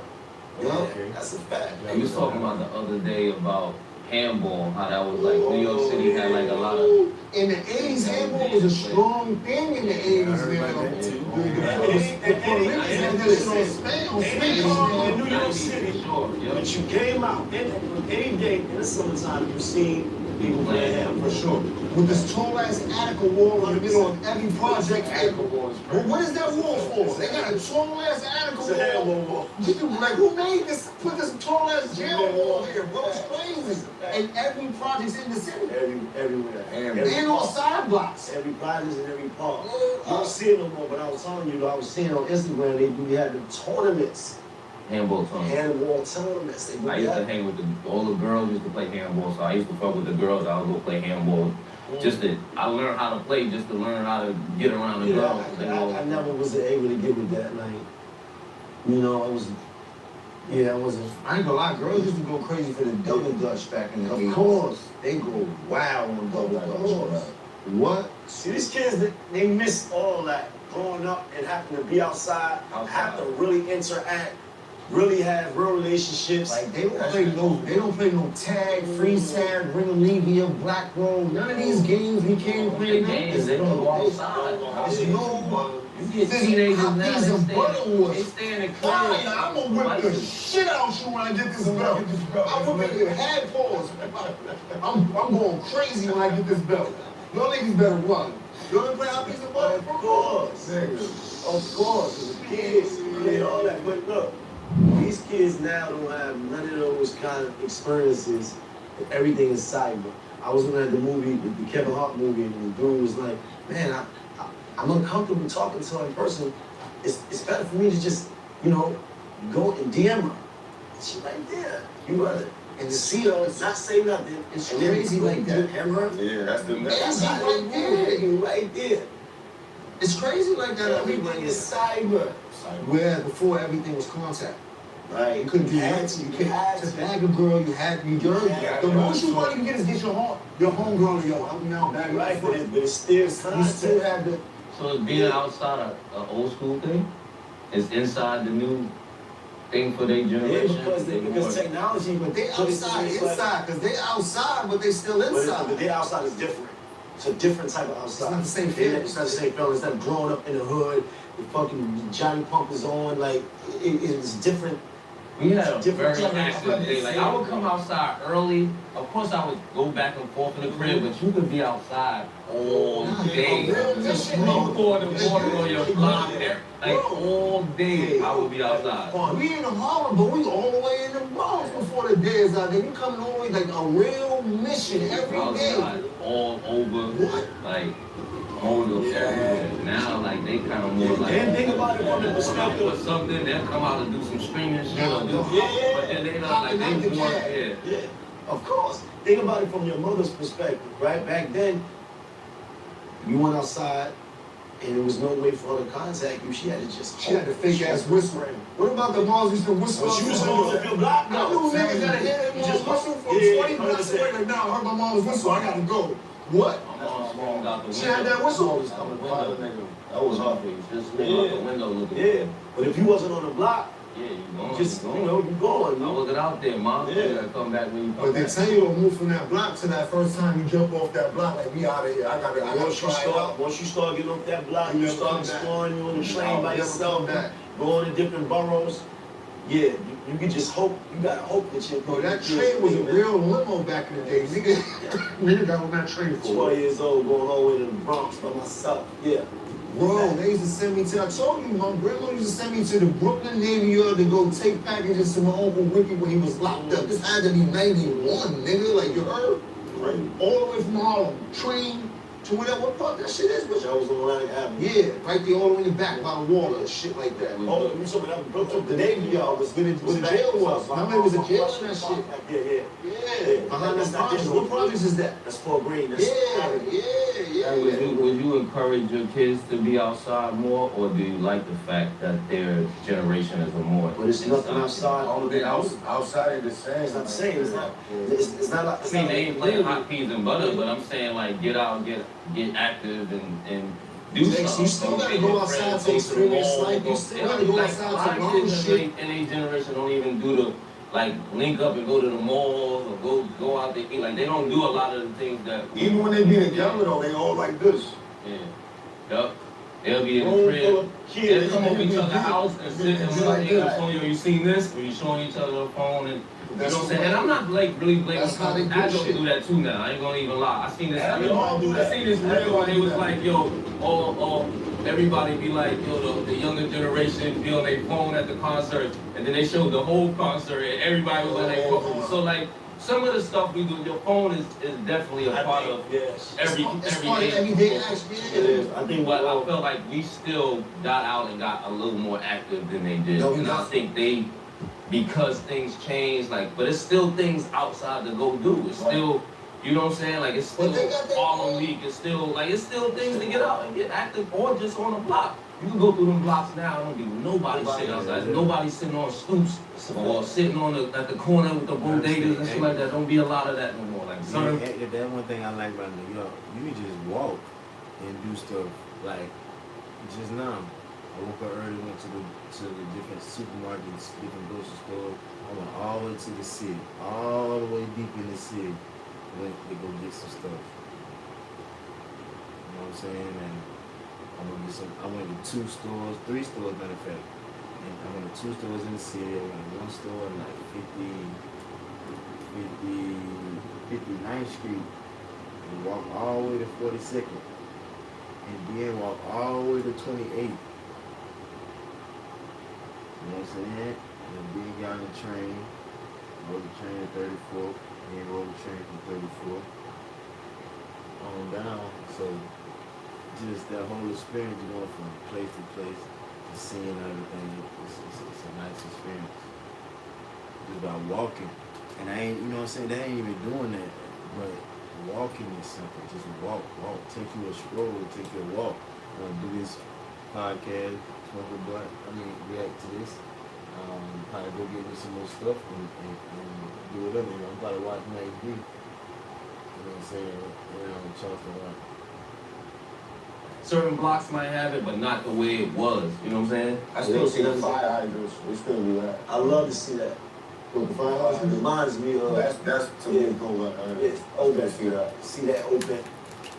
Yeah, that's a fact. We was talking about the other day about handball, how that was like New York City had like a lot of. In the 80s, handball was a strong thing in the 80s, man. The Puerto Ricans had that shit on Spanish, In man. New York City, but you came out any day in the summertime, you seen people playing handball. For sure. With this tall ass Attica wall in the middle of every project. Well, what is that wall for? They got a tall ass Attica It's a handball wall. wall. Like, who made this? Put this tall ass jail wall here, bro? It's crazy. And every project's in the city. Everywhere. And on side blocks. Every project and every park. You don't see it no more, but I was telling you, I was seeing on Instagram, they had the tournaments, Handball tournament. handball tournaments. They I would used to have. hang with all the girls used to play handball, so I used to fuck with the girls. I would go play handball. I learned how to play just to learn how to get around the girls. I never was able to get with that. Like, you know, I wasn't. I ain't gonna lie, girls used to go crazy for the double dutch back in the 80s. Of course. They go wild on double dutch. What? See, these kids, they miss all that. Growing up and having to be outside, have to really interact, really have real relationships. Like they don't play no tag, freeze tag, ring a Levia, black roll. None of these games we can't play now. Games, they don't go outside. It's no You get teenagers now, Cookies they and stay butterworth. in the crib. I'm gonna whip the shit out you when I get this belt. I'm whipping your head paws. I'm going crazy when I get this belt. Y'all niggas better run. Y'all ever play out piece of butter? Of course. Of course. As a kid, you did all that. But look, these kids now don't have none of those kind of experiences. Everything is cyber. I was looking at the movie, the Kevin Hart movie, and the dude was like, man, I'm uncomfortable talking to her in person. It's better for me to just, go and DM her. She right there. You gotta and see her, not say nothing. It's and then crazy like that. Hammer. Yeah, that's the Crazy Right like that. right there. It's crazy like that. Everything is cyber. Where before everything was contact. Right. You couldn't do that. You couldn't to bag a girl. You had the most you want to get is get your homegirl to help me out bag Right, right. but it's still You still contact. have the. So is being outside an old school thing? Is inside the new thing for their Yeah, generation? because technology, But they outside, inside, because they outside, but they still But inside. they outside is different. It's a different type of outside. It's not the same Yeah, feeling. it's not the same feeling. It's not growing up in the hood. The fucking Johnny Pump is on. Like it's different. We had a Different very type of- active day. Like I would come outside early. Of course, I would go back and forth in the crib, but you could be outside all day. Just 3-4 in the morning on your block, like all day. I would be outside. We in Harlem, but we all the way in the Bronx before the day is out there. We coming all the way like a real mission every day. Outside, all over, like all everywhere. Now, like they kind of more like. And think about it from the perspective. Or something, they'll come out and do some streaming shit. Or do, Yeah. but then they not like they want, yeah. Of course. Think about it from your mother's perspective, right? Back then, you went outside and there was no way for her to contact you. She had to just. She had a fake ass whistle. What about the moms used to whistle? She was going up your block. I knew niggas gotta hear their mom's whistle from 20 blocks away. Like, nah, I heard my mom's whistle. I gotta go. What? My mom swung out the window. She had that whistle? That was hard for you. Just swung out the window looking. Yeah, but if you wasn't on the block, Yeah, you going. just, you you going. know, you going. I wasn't out there, mom. Yeah. You gotta come back when you come But they back. tell you don't move from that block to that first time you jump off that block. Like, we out of here. I gotta try it out. Once you start getting off that block, You you never start come back. exploring, you on the You train by never yourself, come back. going to different boroughs. Yeah, you can just hope, you gotta hope that you're. Bro, that train was a real limo back in the day. Nigga got on that train for 12 years old, going all the way to the Bronx by myself. Yeah. Bro, they used to send me to, I told you, my grandma used to send me to the Brooklyn Navy Yard to go take packages to my Uncle Ricky when he was locked up. This had to be 91, nigga, like you heard? Right. All the way from Harlem, train to whatever, what part that shit is, Which I was on Atlantic Avenue. yeah, right there all the way in the back by the water and shit like that. Oh, you told me that Brooklyn, the Navy Yard was Where the jail was. Remember it was a jail and that shit? Yeah. Yeah, behind That's the not projects. just, what projects is that? That's Fort Greene. That's Hey, would you encourage your kids to be outside more, or do you like the fact that their generation is a more? But it's nothing outside. All of it outside of the same. It's not the same. It's not. It's not like. I mean, they ain't playing hot peas and butter, but I'm saying like get out, get active, and do something. You still gotta go outside to experience life. You still gotta go outside to learn shit. In a generation don't even do the like link up and go to the malls or go out there eat. Like they don't do a lot of the things that Even when they be together though, they all like this. yeah. Yup. They'll be in the crib. They'll come over each other's house and sit and be like, hey, Antonio, you seen this? Or you showing each other the phone and you know what I'm saying? And I'm not like really blaming That's how they do adults shit. do that too now. I ain't gonna even lie. I seen this. Everybody do that. I seen this reel where they was like, yo, everybody be like, yo, the younger generation be on their phone at the concert, and then they showed the whole concert, and everybody was on their phone. So like, some of the stuff we do, your phone is definitely a part of Yes. every It's part of everyday action. It is. I think but I felt like we still got out and got a little more active than they did. No, we And I got- think they, because things changed, like, but it's still things outside to go do. It's still, you know what I'm saying? Like, it's still But they got that- all week. It's still, like, it's still things to get out and get active or just on the block. You can go through them blocks now, I don't be nobody sitting outside. Nobody sitting on stoops or sitting on at the corner with the bodegas and shit like that. Don't be a lot of that no more. Like, son, That's one thing I like about New York. You can just walk and do stuff like just now. I woke up early, went to the different supermarkets, different grocery stores. I went all the way to the city, all the way deep in the city. Went to go get some stuff. You know what I'm saying? And I went to 3 stores, matter of fact. And I went to 2 stores in the city. I went to 1 store in like 59th Street. And walked all the way to 42nd. And then walked all the way to 28th. You know what I'm saying? And then got on the train. Rode the train at 34th. Then rode the train from 34th. On down. So just that whole experience going from place to place, and seeing everything, it's a nice experience. Just by walking. And I ain't, you know what I'm saying, they ain't even doing that, but walking is something. Just walk. Take you a stroll, take you a walk. Do this podcast, smoke a blunt, react to this. Probably go get me some more stuff and do whatever. I'm probably watching SuavenyV. You know what I'm saying? Charleston Rock. certain blocks might have it, but not the way it was. You know what I'm saying? I still see the fire hydrants. We still do that. I love to see that. With the fire hydrants? It reminds me of That's to me cool. it's open. See that open.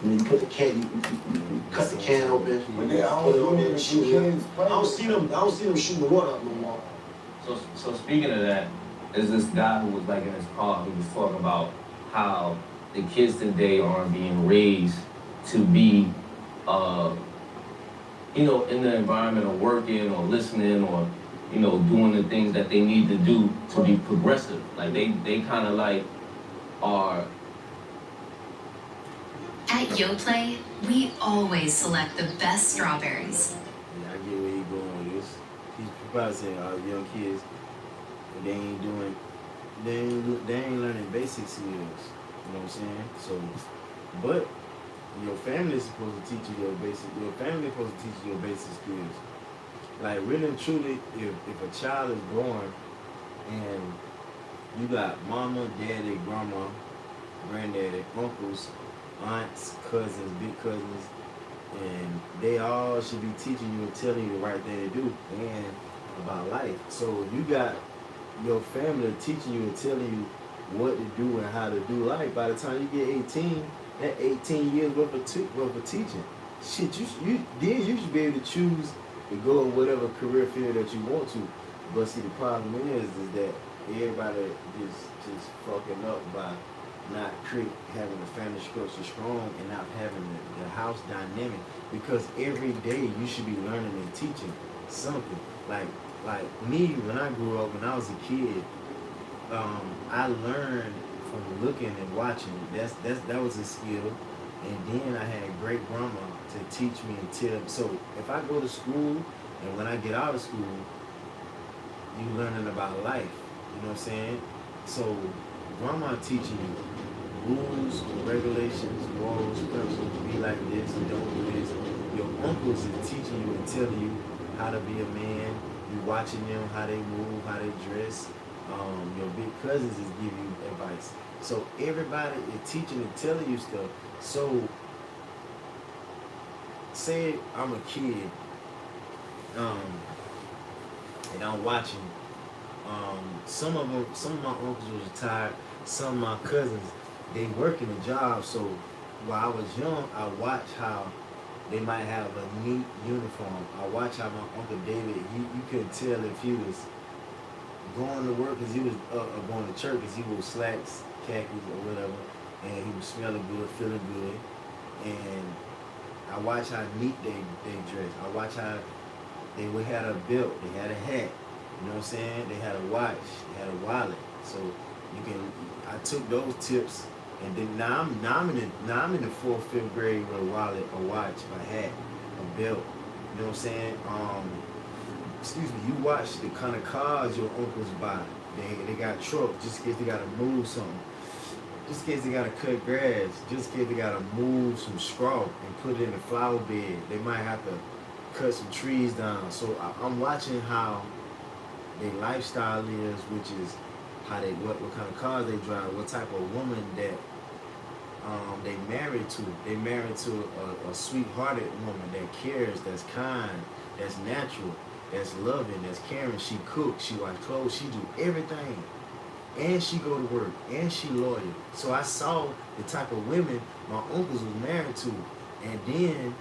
And then you put the can, you cut the can open. But they, I Put it don't on do there, it shoot it. I don't see them shooting the water up no more. So speaking of that, there's this guy who was like in his car. He was talking about how the kids today aren't being raised to be, in the environment of working or listening or, doing the things that they need to do to be progressive. Like they kind of like are. At YoPlay, we always select the best strawberries. Yeah, I get where he's going with this. He's probably saying young kids, if they ain't doing they ain't learning basic skills. You know what I'm saying? So, but your family is supposed to teach you your family is supposed to teach you your basic skills. Like really and truly, if a child is born and you got mama, daddy, grandma, granddaddy, uncles, aunts, cousins, big cousins, and they all should be teaching you and telling you the right thing to do and about life. So if you got your family teaching you and telling you what to do and how to do life, by the time you get 18, that 18 years worth of teaching. Shit, you should be able to choose to go in whatever career field that you want to. But see, the problem is that everybody just fucking up by not having the family structure strong and not having the house dynamic. Because every day you should be learning and teaching something. Like me, when I grew up, when I was a kid, I learned from looking and watching. That was a skill. And then I had great grandma to teach me and tell. So if I go to school and when I get out of school, you learning about life. You know what I'm saying? So grandma teaching you rules, regulations, morals, principles, be like this, don't do this. Your uncles is teaching you and telling you how to be a man. You watching them, how they move, how they dress. Your big cousins is giving you advice. So everybody is teaching and telling you stuff. So say I'm a kid, and I'm watching. Some of my uncles were retired. Some of my cousins, they working a job. So while I was young, I watched how they might have a neat uniform. I watched how my Uncle David, you couldn't tell if he was going to work because he was going to church because he wore slacks, khakis or whatever, and he was smelling good, feeling good. And I watched how neat they dressed. I watched how they would have a belt, they had a hat, you know what I'm saying? They had a watch, they had a wallet. So I took those tips, and then now I'm in the 4th, 5th grade with a wallet, a watch, a hat, a belt. You know what I'm saying? You watch the kind of cars your uncles buy. They got trucks just in case they gotta move something. Just in case they gotta cut grass. Just in case they gotta move some straw and put it in a flower bed. They might have to cut some trees down. So I'm watching how their lifestyle is, which is how what kind of cars they drive, what type of woman that they married to. They married to a sweet-hearted woman that cares, that's kind, that's natural, that's loving, that's caring. She cooks, she wash clothes, she do everything. And she go to work, and she loyal. So I saw the type of women my uncles was married to. And then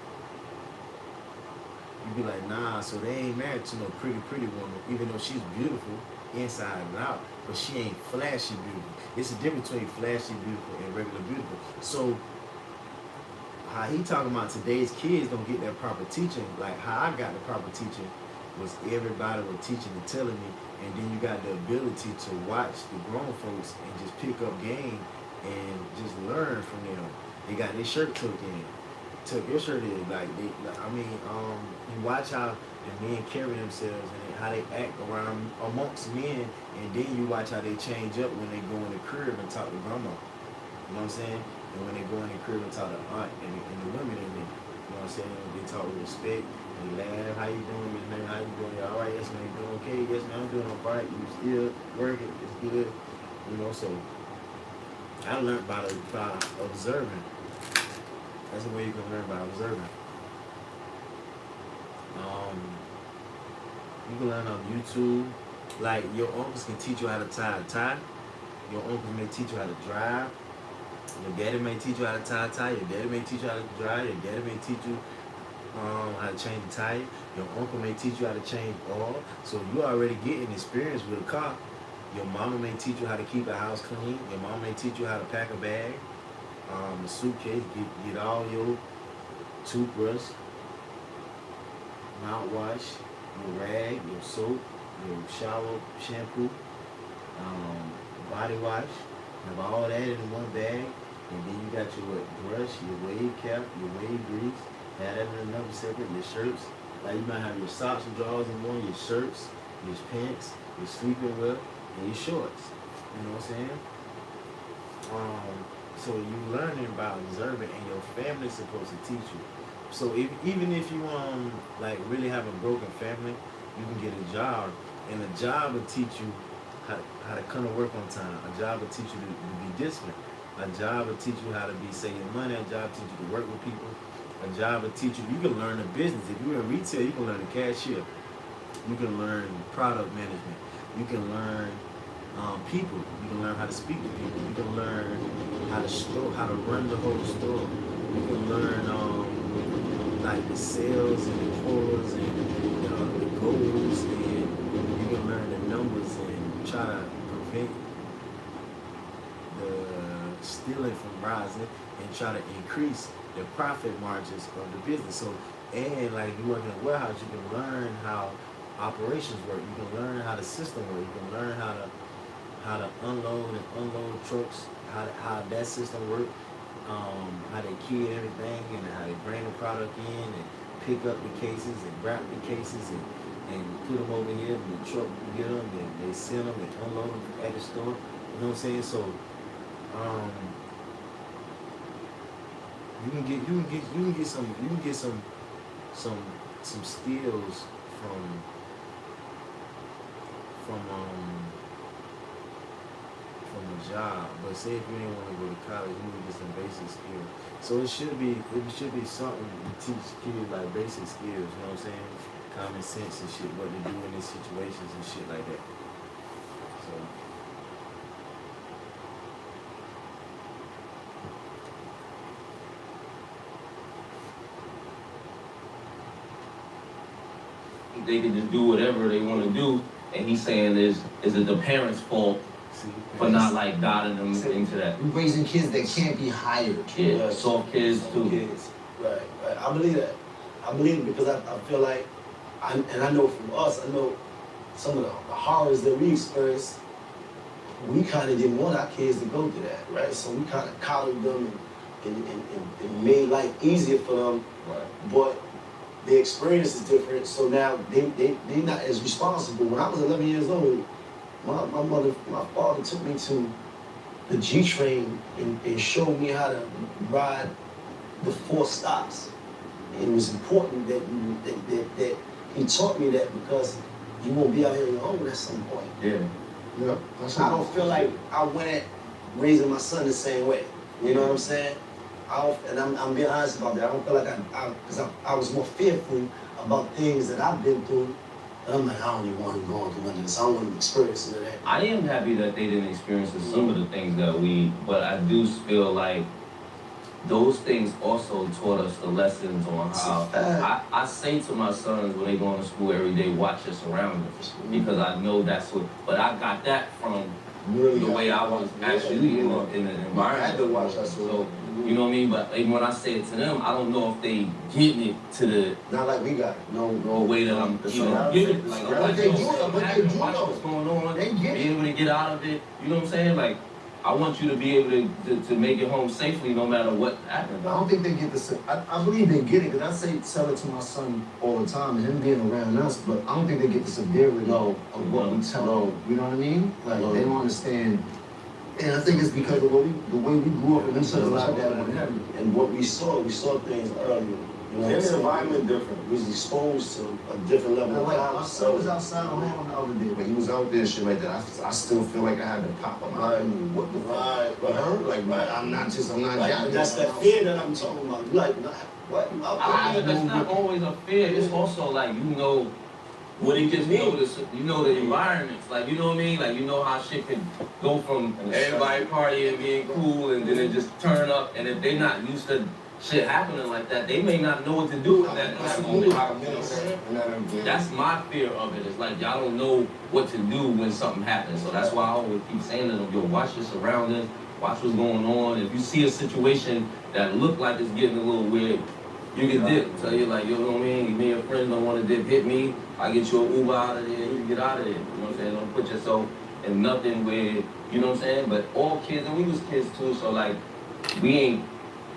you be like, nah, so they ain't married to no pretty woman, even though she's beautiful inside and out, but she ain't flashy beautiful. It's a difference between flashy beautiful and regular beautiful. So how he talking about today's kids don't get that proper teaching, like how I got the proper teaching was everybody was teaching and telling me, and then you got the ability to watch the grown folks and just pick up game and just learn from them. They got their shirt tucked in. Tuck your shirt in. You watch how the men carry themselves and how they act around amongst men, and then you watch how they change up when they go in the crib and talk to grandma. You know what I'm saying? And when they go in the crib and talk to aunt and the women in there. You know what I'm saying? They talk with respect. They laugh. How you doing, Miss Mary? How you doing? All right, yes, man. You doing okay? Yes, man. I'm doing all right. You still working? It's good. You know, so I learned by observing. That's the way you can learn by observing. You can learn on YouTube. Like your uncles can teach you how to tie a tie. Your uncles may teach you how to drive. Your daddy may teach you how to tie a tie. Your daddy may teach you how to drive. Your daddy may teach you how to change the tire. Your uncle may teach you how to change oil. So you already getting experience with a car. Your mama may teach you how to keep a house clean. Your mama may teach you how to pack a bag, a suitcase, get all your toothbrush, mouthwash, your rag, your soap, your shower shampoo, body wash. Have all that in one bag. And then you got your brush, your wave cap, your wave grease. Have that in another separate. Your shirts. Like you might have your socks and drawers in one, your shirts, your pants, your sleeping wear, and your shorts. You know what I'm saying? So you learning by observing, and your family's supposed to teach you. So even if you like really have a broken family, you can get a job, and a job will teach you how to come to work on time. A job will teach you to be disciplined. A job will teach you how to be saving money. A job will teach you to work with people. A job will teach you. You can learn the business. If you're in retail, you can learn the cashier. You can learn product management. You can learn people. You can learn how to speak to people. You can learn how to run the whole store. You can learn like the sales and the quotas and the goals, and you can learn the numbers and try to prevent the stealing from rising and try to increase the profit margins of the business. So, and like you work in a warehouse, you can learn how operations work. You can learn how the system works. You can learn how to unload and unload trucks, how that system works, how they key everything, and how they bring the product in and pick up the cases and wrap the cases and put them over here, and the truck get them, and they send them and unload them at the store. You know what I'm saying? So you can get some skills from the job. But say if you didn't want to go to college, you need to get some basic skills. So it should be something to teach kids like basic skills, you know what I'm saying? Common sense and shit, what to do in these situations and shit like that. So they can just do whatever they want to do, and he's saying is it the parents' fault for not like guiding them into that? We're raising kids that can't be hired. Yeah, soft kids too. Kids. Right. I believe that. I believe it because I feel like, I know from us, I know some of the horrors that we experienced, we kind of didn't want our kids to go through that, right? So we kind of coddled them and made life easier for them. Right. But the experience is different, so now they're not as responsible. When I was 11 years old, my father took me to the G train and showed me how to ride the 4 stops. And it was important that he taught me that because you won't be out here on your own at some point. Yeah. Yeah. I don't feel like I went at raising my son the same way. You know what I'm saying? I'm being honest about that. I don't feel like because I was more fearful about things that I've been through. And I'm like, I don't even want him going through none of this. I don't want him experiencing that. I am happy that they didn't experience some of the things that but I do feel like those things also taught us the lessons on how I say to my sons when they go to school every day, watch your surroundings, because I know that's what. But I got that from the way I was actually in the environment. I had to watch that. So you know what I mean. But even when I say it to them, I don't know if they getting it to the not like we got it. No way that I'm getting it. Like I'm like, watch what's going on, be able to get out of it. You know what I'm saying? Like, I want you to be able to make it home safely no matter what happens. I don't think they get the. I believe they get it because I tell it to my son all the time, and him being around us. But I don't think they get the severity of what we tell them. You know what I mean? Like they don't understand. And I think it's because of the way we grew up, and we said a lot of that and what we saw things earlier. You know, His environment different. We was exposed to a different level of like my son was outside on him the other day, but he was out there and shit like that. I still feel like I had to pop him out. What the fuck? Like, I'm not like, that's that fear that I'm talking about. Like, what? That's not always a fear. It's also like, you know, what it just notice, you know the environments, like, you know what I mean? Like, you know how shit can go from everybody partying, being cool, and then it just turn up, and if they not used to shit happening like that, they may not know what to do in that moment. You know what I'm saying? That's my fear of it. It's like y'all don't know what to do when something happens. So that's why I always keep saying to them, yo, watch your surroundings, watch what's going on. If you see a situation that look like it's getting a little weird, you can dip. Tell you like, you know what I mean? Me and your friends don't want to dip, hit me. I get you an Uber out of there, you can get out of there. You know what I'm saying? Don't put yourself in nothing where, you know what I'm saying? But all kids, and we was kids too, so like, we ain't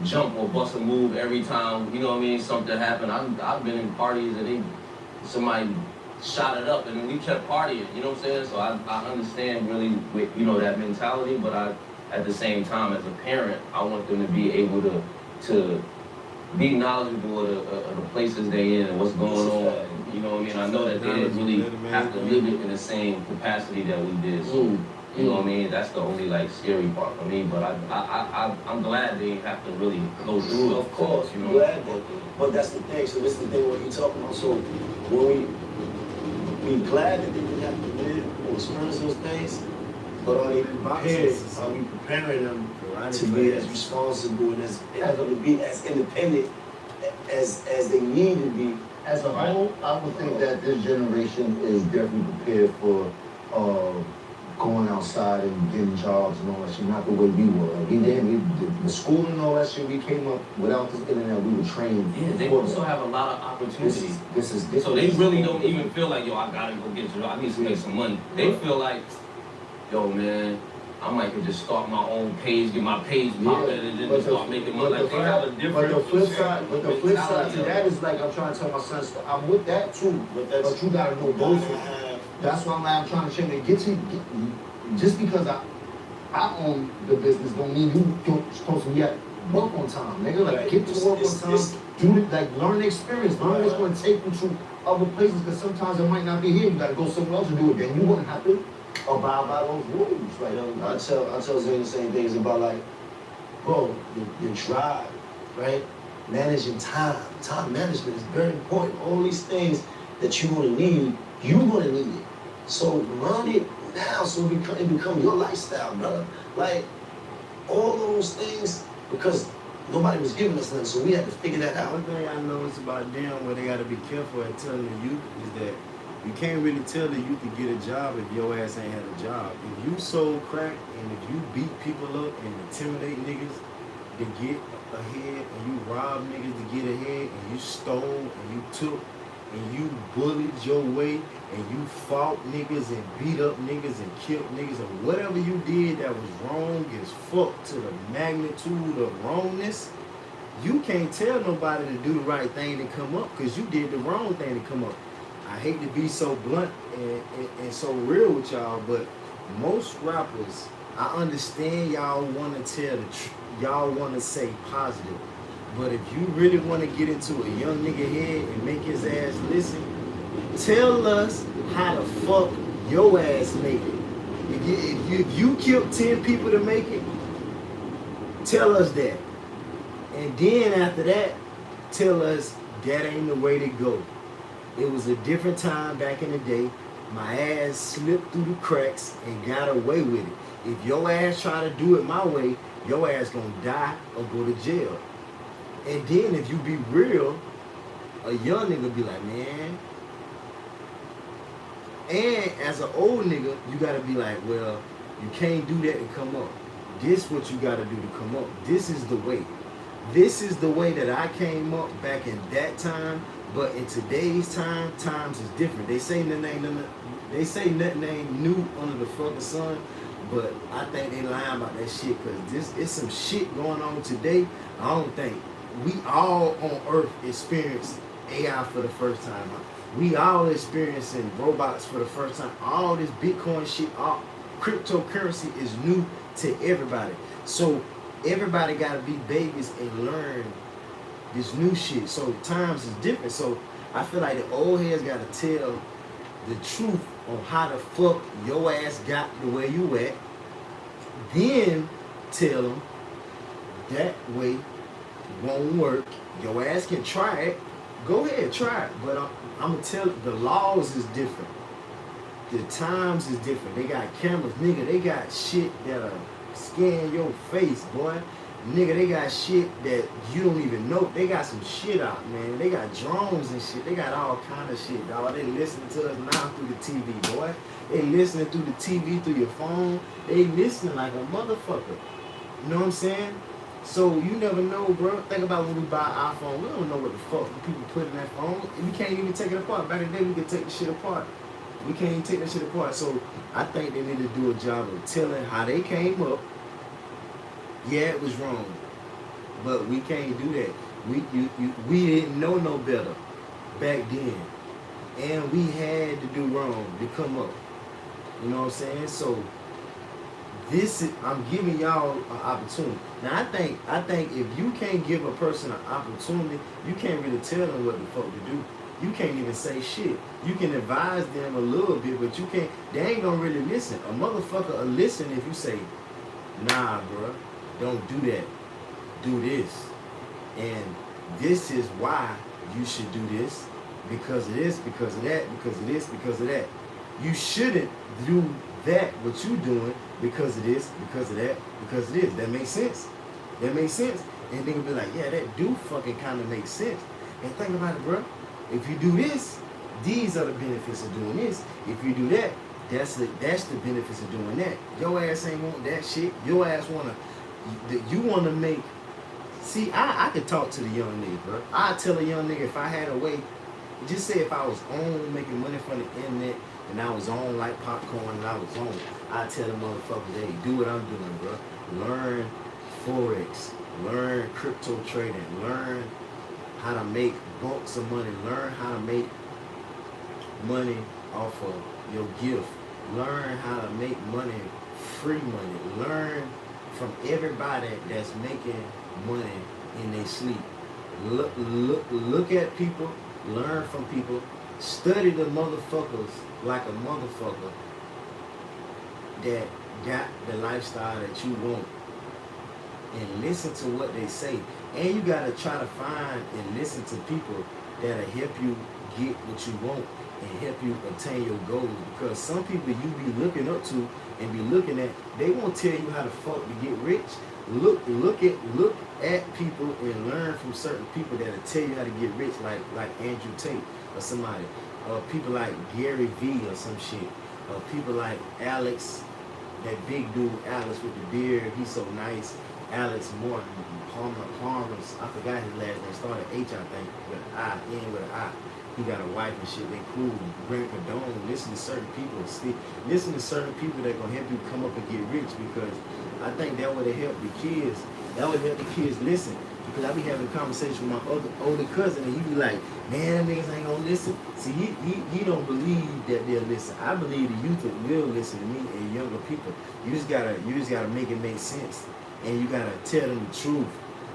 jump or bust a move every time, you know what I mean, something happened. I've been in parties and somebody shot it up, and then we kept partying. You know what I'm saying? So I understand really with that mentality, but at the same time, as a parent, I want them to be able to be knowledgeable of the places they in and what's going on. You know what I mean? I know that they didn't really have to live it in the same capacity that we did. So, you know what I mean? That's the only scary part for me. But I'm glad they have to really go through it. Of course, you know. glad that. But that's the thing. So this is the thing what you talking about. So when we glad that they didn't have to live or experience those things, but are they prepared? Are we preparing them to be as responsible and as to be as independent as they need to be? As a whole, I would think that this generation is definitely prepared for going outside and getting jobs and all that shit, not the way we were. Like, the school and all that shit, we came up without this internet, we were trained. Yeah, they also have a lot of opportunities. This is so they really don't even feel like, yo, I gotta go get a job, I need to make some money. They feel like, yo, man, I might could just start my own page, get my page popping, and then just start making money. Like, they have a different. But the flip side to that is like I'm trying to tell my son, I'm with that too. But you gotta know both of them. That's why I'm trying to change it. Just because I own the business don't mean you're supposed to be at work on time, nigga. Like get to work on time, do it, like learn the experience, learn what's gonna take you to other places, because sometimes it might not be here. You gotta go somewhere else to do it. Then you wouldn't have to abide by those rules. Like I tell Zane the same things about like, bro, your drive, right? Managing time management is very important. All these things that you're gonna need it. So learn it now, so it become your lifestyle, brother. Like all those things, because nobody was giving us nothing, so we had to figure that out. One thing I know is about them, where they got to be careful at telling the youth is that you can't really tell the youth to get a job if your ass ain't had a job. If you sold crack and if you beat people up and intimidate niggas to get ahead, and you rob niggas to get ahead, and you stole and you took and you bullied your way, and you fought niggas and beat up niggas and killed niggas, and whatever you did that was wrong is fuck to the magnitude of wrongness, you can't tell nobody to do the right thing to come up, because you did the wrong thing to come up. I hate to be so blunt and so real with y'all, but most rappers, I understand y'all want to tell the truth, y'all want to say positive, but if you really want to get into a young nigga head and make his ass listen, tell us how the fuck your ass made it. If you killed 10 people to make it, tell us that. And then after that, tell us that ain't the way to go. It was a different time back in the day. My ass slipped through the cracks and got away with it. If your ass try to do it my way, your ass gonna die or go to jail. And then if you be real, a young nigga be like, man. And as an old nigga, you gotta be like, well, you can't do that and come up. This what you gotta do to come up. This is the way. This is the way that I came up back in that time. But in today's time, times is different. They say nothing ain't new under the fucking sun. But I think they lying about that shit, because this is some shit going on today. I don't think we all on Earth experience AI for the first time. We all experiencing robots for the first time. All this Bitcoin shit, all cryptocurrency is new to everybody. So everybody gotta be babies and learn this new shit. So times is different. So I feel like the old heads gotta tell the truth on how the fuck your ass got the way you at. Then tell them that way won't work. Your ass can try it. Go ahead, try it. But I'm gonna tell you, the laws is different. The times is different. They got cameras, nigga. They got shit that'll scan your face, boy. Nigga, they got shit that you don't even know. They got some shit out, man. They got drones and shit. They got all kind of shit, dog. They listening to us now through the TV, boy. They listening through the TV, through your phone. They listening like a motherfucker. You know what I'm saying? So you never know, bro. Think about when we buy an iPhone. We don't know what the fuck people put in that phone. We can't even take it apart. Back in the day, we could take the shit apart. We can't even take that shit apart. So I think they need to do a job of telling how they came up. Yeah, it was wrong, but we can't do that. We didn't know no better back then. and we had to do wrong to come up. You know what I'm saying? So this is, I'm giving y'all an opportunity. Now I think if you can't give a person an opportunity, you can't really tell them what the fuck to do. You can't even say shit. You can advise them a little bit, but you can't. They ain't gonna really listen. A motherfucker will listen if you say, "Nah, bro, don't do that. Do this, and this is why you should do this because of this, because of that, because of this, because of that. You shouldn't do that what you doing because of this, because of that, because of this." That makes sense. That makes sense. And they be like, "Yeah, that do fucking kind of make sense." And think about it, bro. If you do this, these are the benefits of doing this. If you do that, that's the benefits of doing that. Your ass ain't want that shit. Your ass you wanna make. See, I could talk to the young nigga, bro. I tell a young nigga if I had a way, just say if I was on making money from the internet and I was on like popcorn and I was on, I tell them motherfuckers, hey, do what I'm doing, bro. Learn Forex, learn crypto trading, learn how to make bunks of money, learn how to make money off of your gift, learn how to make money, free money, learn from everybody that's making money in their sleep. Look at people, learn from people, study the motherfuckers like a motherfucker that got the lifestyle that you want, and listen to what they say. And you gotta try to find and listen to people that'll help you get what you want and help you attain your goals. Because some people you be looking up to and be looking at, they won't tell you how the fuck to get rich. Look at people and learn from certain people that'll tell you how to get rich, like Andrew Tate or somebody. People like Gary V or some shit. People like Alex, that big dude Alex with the beard, he's so nice. Alex Morton, Palmer's, I forgot his last name, started H I think, with an I, end with an I. He got a wife and shit, they cool. Grant Cardone, listen to certain people. Listen to certain people that gonna help you come up and get rich, because I think that would help the kids. That would help the kids listen. Because I be having a conversation with my older cousin and he be like, man, them niggas ain't gonna listen. See, he don't believe that they'll listen. I believe the youth will listen to me and younger people. You just gotta make it make sense. And you gotta tell them the truth.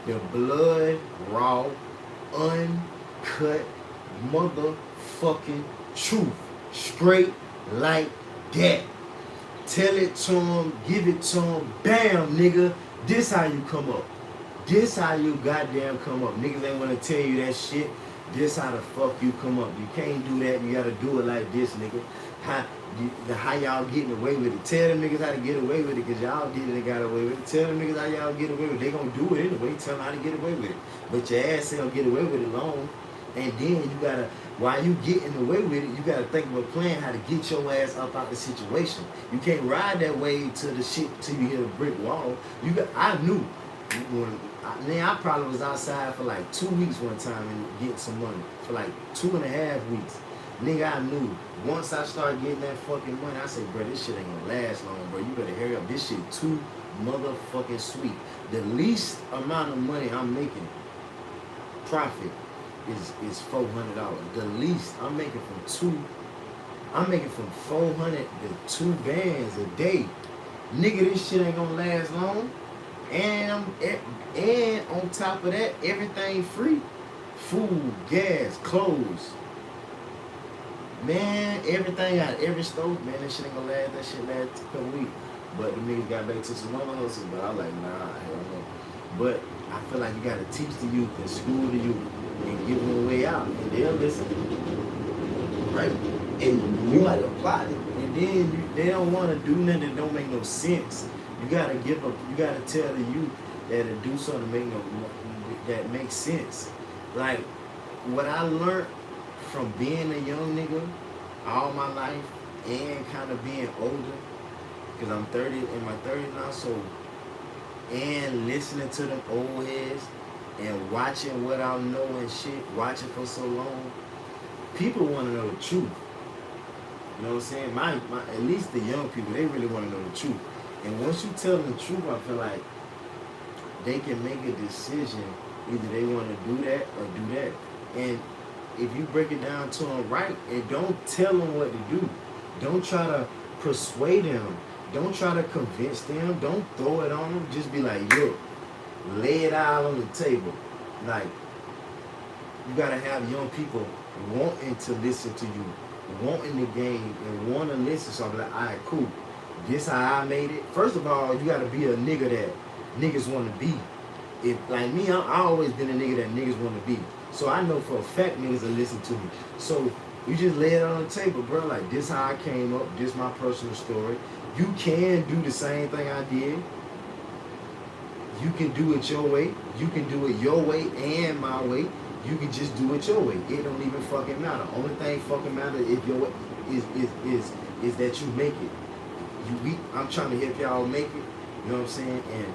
The blood, raw, uncut, motherfucking truth. Straight like that. Tell it to them, give it to them. Bam, nigga. This how you come up. This how you goddamn come up. Niggas ain't wanna tell you that shit. This how the fuck you come up. You can't do that. You gotta do it like this, nigga. How y'all getting away with it. Tell them niggas how to get away with it, because y'all did it and got away with it. Tell them niggas how y'all get away with it. They gonna do it anyway. Tell them how to get away with it. But your ass ain't gonna get away with it long. And then you gotta, while you getting away with it, you gotta think of a plan how to get your ass up out the situation. You can't ride that way to the shit till you hit a brick wall. I knew. I probably was outside for like 2 weeks one time and getting some money. For like 2.5 weeks. Nigga, I knew. Once I started getting that fucking money, I said, bro, this shit ain't gonna last long, bro. You better hurry up. This shit too motherfucking sweet. The least amount of money I'm making, profit, is $400. The least I'm making from 400 to 2 bands a day. Nigga, this shit ain't gonna last long. And on top of that, everything free. Food, gas, clothes. Man, everything out every stove, man, that shit ain't gonna last. That shit last a couple weeks. But the niggas got back to some other hustles, but I was like, nah, hell no. But I feel like you gotta teach the youth and school the youth and give them a way out, and they'll listen. Right? And you might apply it. And then they don't wanna do nothing that don't make no sense. You gotta tell the youth that to do something that makes sense. Like what I learned from being a young nigga all my life and kind of being older, because I'm 30 in my 30s now, so, and listening to them old heads and watching what I know and shit, watching for so long, people want to know the truth. You know what I'm saying? At least the young people, they really want to know the truth. And once you tell them the truth, I feel like they can make a decision. Either they want to do that or do that. And if you break it down to them right, and don't tell them what to do. Don't try to persuade them. Don't try to convince them. Don't throw it on them. Just be like, look, lay it out on the table. Like, you gotta have young people wanting to listen to you, wanting the game, and want to listen. So I'm like, all right, cool. This how I made it. First of all, you gotta be a nigga that niggas want to be. If like me, I always been a nigga that niggas want to be. So I know for a fact niggas will listen to me. So you just lay it on the table, bro. Like, this how I came up. This my personal story. You can do the same thing I did. You can do it your way. You can do it your way and my way. You can just do it your way. It don't even fucking matter. Only thing fucking matter if your way is that you make it. I'm trying to help y'all make it. You know what I'm saying? And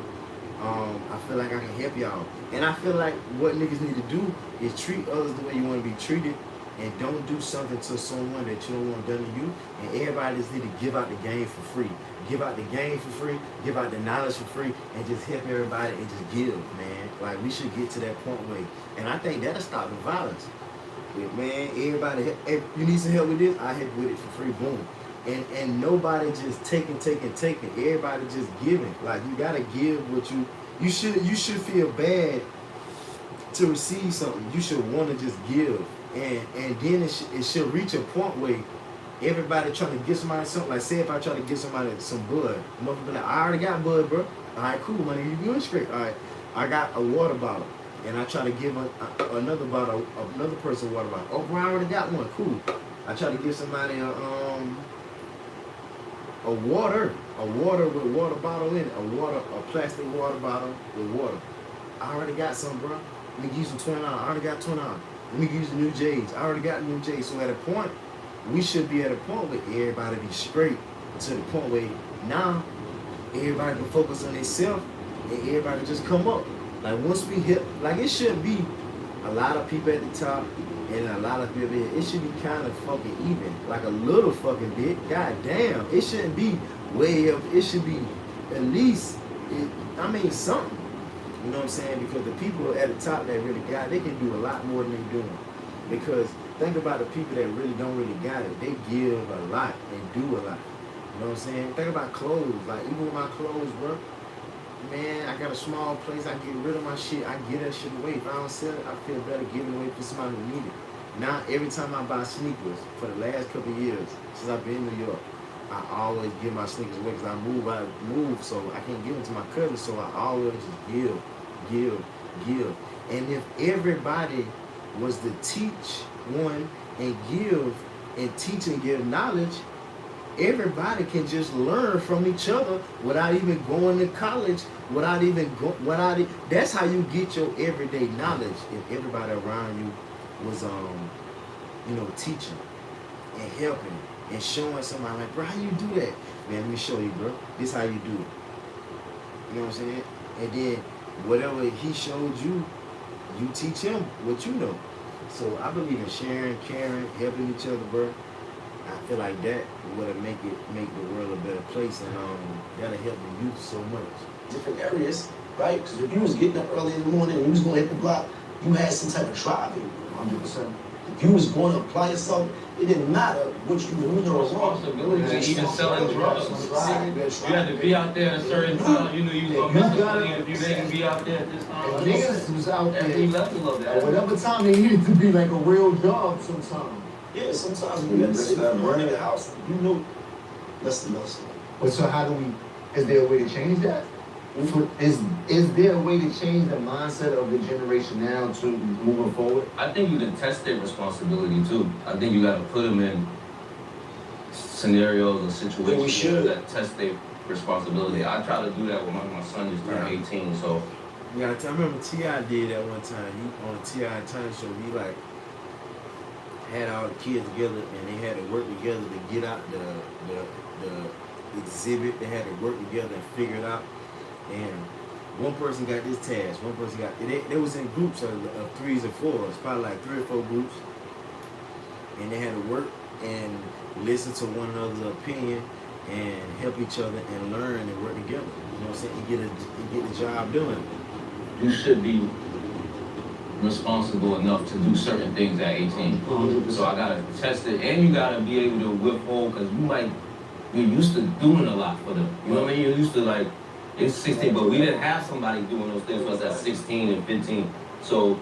I feel like I can help y'all. And I feel like what niggas need to do is treat others the way you want to be treated, and don't do something to someone that you don't want done to you. And everybody just need to give out the game for free. Give out the game for free, give out the knowledge for free, and just help everybody and just give, man. Like, we should get to that point where, and I think that'll stop the violence. Yeah, man, everybody, if you need some help with this, I help you with it for free, boom. And nobody just taking. Everybody just giving. Like, you gotta give what you should feel bad to receive something. You should want to just give. And then it should reach a point where everybody trying to get somebody something. Like, say if I try to get somebody some bud, motherfucker, like, I already got bud, bro. All right, cool, money, you good straight. All right, I got a water bottle, and I try to give another person a water bottle. Oh, bro, I already got one. Cool. I try to give somebody a water with water bottle in it, a plastic water bottle with water. I already got some, bro. Let me give you some $20. I already got $20. Let me use the new J's. I already got new J's. So at a point, we should be at a point where everybody be straight, to the point where now everybody can focus on themselves and everybody just come up. Like, once we hit, like, it should be a lot of people at the top and a lot of people here. It should be kind of fucking even, like a little fucking bit. God damn, it shouldn't be way up. It should be at least, something. You know what I'm saying? Because the people at the top that really got it, they can do a lot more than they're doing. Because think about the people that really don't really got it. They give a lot and do a lot. You know what I'm saying? Think about clothes. Like, even with my clothes, bro. Man, I got a small place. I get rid of my shit. I get that shit away. If I don't sell it, I feel better giving it away to somebody who need it. Now, every time I buy sneakers, for the last couple of years, since I've been in New York, I always give my sneakers away because I move, so I can't give them to my cousins. So I always just give. And if everybody was to teach one and give and teach and give knowledge, everybody can just learn from each other without even going to college, that's how you get your everyday knowledge. If everybody around you was teaching and helping and showing somebody, like, bro, how you do that? Man, let me show you, bro. This how you do it. You know what I'm saying? And then whatever he showed you, you teach him what you know. So I believe in sharing, caring, helping each other, bro. I feel like that would make the world a better place, and that'll help the youth so much. Different areas, right? Because if you was getting up early in the morning and you was going to hit the block, you had some type of drive in you, 100%. If you was going to apply yourself, it didn't matter what you were doing or wrong. Responsibility, even selling drugs. You had to be out there at a certain time. You knew you was going to miss something if you didn't be out there at this time. Niggas was out there every level of that. at whatever time they needed to be, like a real job sometimes. Yeah, sometimes you had to sit there and run in the house. You knew. Listen. But so how do we, is there a way to change that? Is there a way to change the mindset of the generation now to moving forward? I think you can test their responsibility too. I think you got to put them in scenarios or situations that test their responsibility. I try to do that with my son just turned 18, so. Yeah, I remember T.I. did that one time. He, on a T.I. time show, he like had all the kids together and they had to work together to get out the exhibit. They had to work together and figure it out. And one person got this task, one person got, they was in groups of threes or fours, probably like 3 or 4 groups. And they had to work and listen to one another's opinion and help each other and learn and work together. You know what I'm saying? And get the job done. You should be responsible enough to do certain things at 18. So I gotta test it, and you gotta be able to withhold, because you're used to doing a lot for them. You know what I mean? You're used to like, it's 16, but we didn't have somebody doing those things for us at 16 and 15. So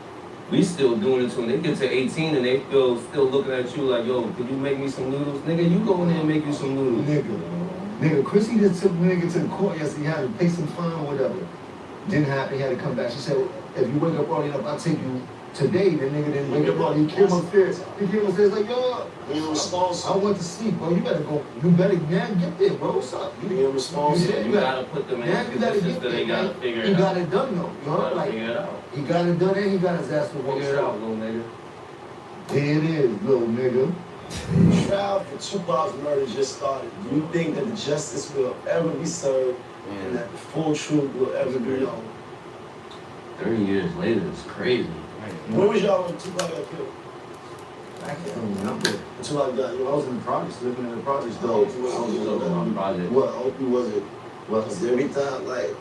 we still doing it to them. They get to 18 and they feel still looking at you like, yo, could you make me some noodles? Nigga, you go in there and make you some noodles. Nigga, Chrissy just took the nigga to the court yesterday. He had to pay some fine or whatever. Didn't happen. He had to come back. She said, if you wake up early enough, I'll take you today. The nigga didn't wake up early. He came upstairs. He came upstairs like, yo, I went to sleep, bro. You better go. You better now get there, bro. What's up? You being responsible. You gotta put them in positions that they gotta figure it out. He got it done though. You know, like, figure it out. he got it done and he got his ass to work. Figure it out, little nigga. There it is, little nigga. The trial for Tupac's murder just started. Do you think that the justice will ever be served and that the full truth will ever be known? 30 years later, it's crazy. Where was y'all when Tupac got killed? I can't remember. Tupac got, I was in the projects, living in the projects No, though. Opie was Project. What, Opie was it? Was every time, like,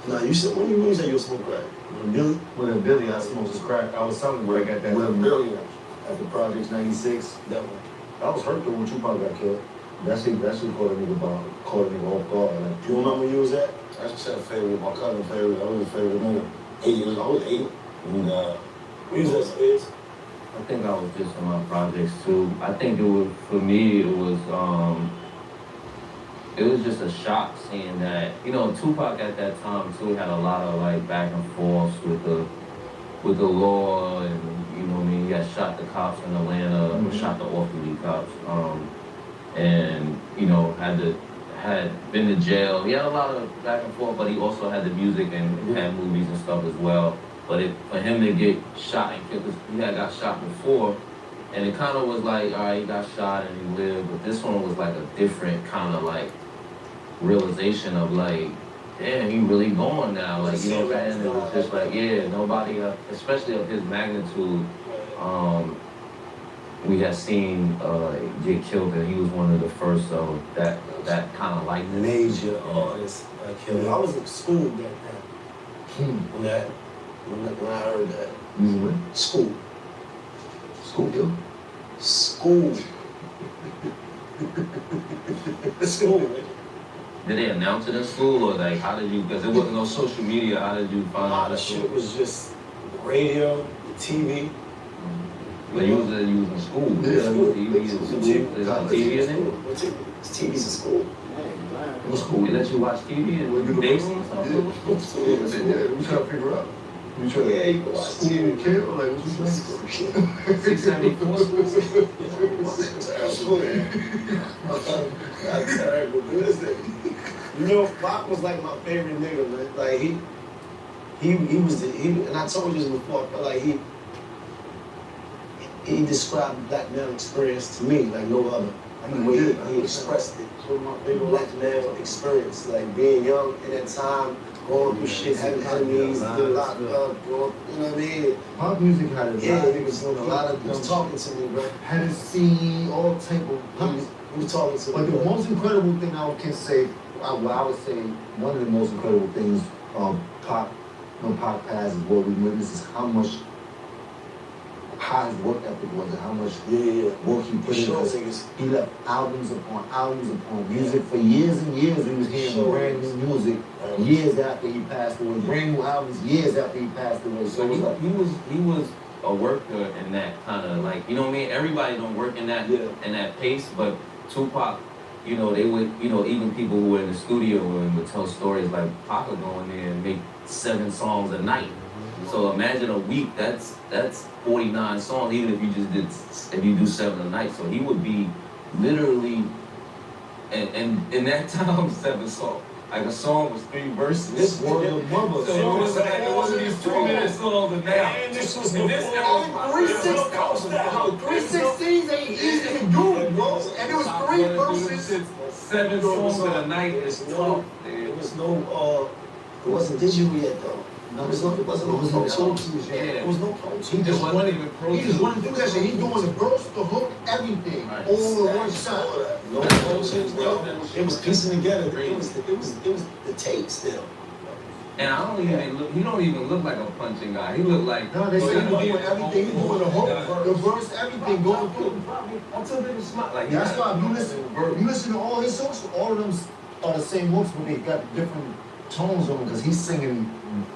nah, you said, when you said you was smoking crack? When Billy? With Billy, I smoked his crack. I was something where I got that. With Billy. At the projects 96. That one. I was hurt though when Tupac got killed. That shit caught a nigga off guard. Like, You remember where you was at? I just said favorite, my cousin favorite. I was a favorite nigga. 8 years old. I was 8. And where you was at, Spades? I think I was just in my projects too. I think it was, for me, it was just a shock seeing that, you know, Tupac at that time too had a lot of like back and forth with the law, and you know what I mean, he had shot the cops in Atlanta, shot the off-duty cops, and you know, had been to jail. He had a lot of back and forth, but he also had the music and had movies and stuff as well. But for him to get shot and killed, he had got shot before, and it kind of was like, all right, he got shot and he lived, but this one was like a different kind of like realization of like, damn, he really gone now. Like, you know what I'm saying? It was just like, yeah, nobody, especially of his magnitude, we had seen get killed, and he was one of the first of that kind of like major artist killed. I was in school back then. When I heard that. School. School kill? School. School. Did they announce it in school, or like, how did you, because there wasn't no social media, how did you find out? The shit was just radio, TV. But you was in school. Yeah, TV is on TV, isn't it? It's TV's in school. What school? They let you watch TV and days or something? We trying to figure out. You trying Yeah, you can watch school TV. kill? Like, what you saying? 674 school? I'm terrible. Listen, you know, Pac was like my favorite nigga, man. Like he was and I told you this before, but like he described the black male experience to me like no other. Like the way he expressed it. Black male experience, like being young in that time, going through shit, having enemies, getting locked up, you know what I mean? Pop music had a lot of, he was talking to me, bro. Hennessy, all type of. He was talking to me. But the most incredible thing I can say, I would say, one of the most incredible things Pac passed is what we witnessed is how much high his work ethic was and how much work he put in. He left albums upon music for years and years. We was hearing brand new music years after he passed away. Brand new albums years after he passed away. So he was a worker in that kind of like, you know what I mean? Everybody don't work in that pace, but Tupac, you know, they would, you know, even people who were in the studio and would tell stories like Pac would go in there and make 7 songs a night. So imagine a week, that's 49 songs, even if you do 7 a night. So he would be literally, and in that time, 7 songs. Like a song was 3 verses. This was the mother. So it wasn't these 2-minute songs and now. And this was only 3/16 ain't easy to do, bro. And it was 3 verses. 7 songs in a night is tough. There was no, it wasn't digital yet though. There was no Pro Tools yet. There was no Pro Tools. He just wanted to do that shit. He doing the verse, the hook, everything. All in one shot. No Pro Tools, no. It was piecing together. It was the tape still. And I don't even look, he don't even look like a punching guy. He look like. No, they say he's doing everything. He's doing the whole, the verse, everything going through. Until they smile. Like, That's why you listen to all his songs, all of them are the same hooks, but they got different tones on them because he's singing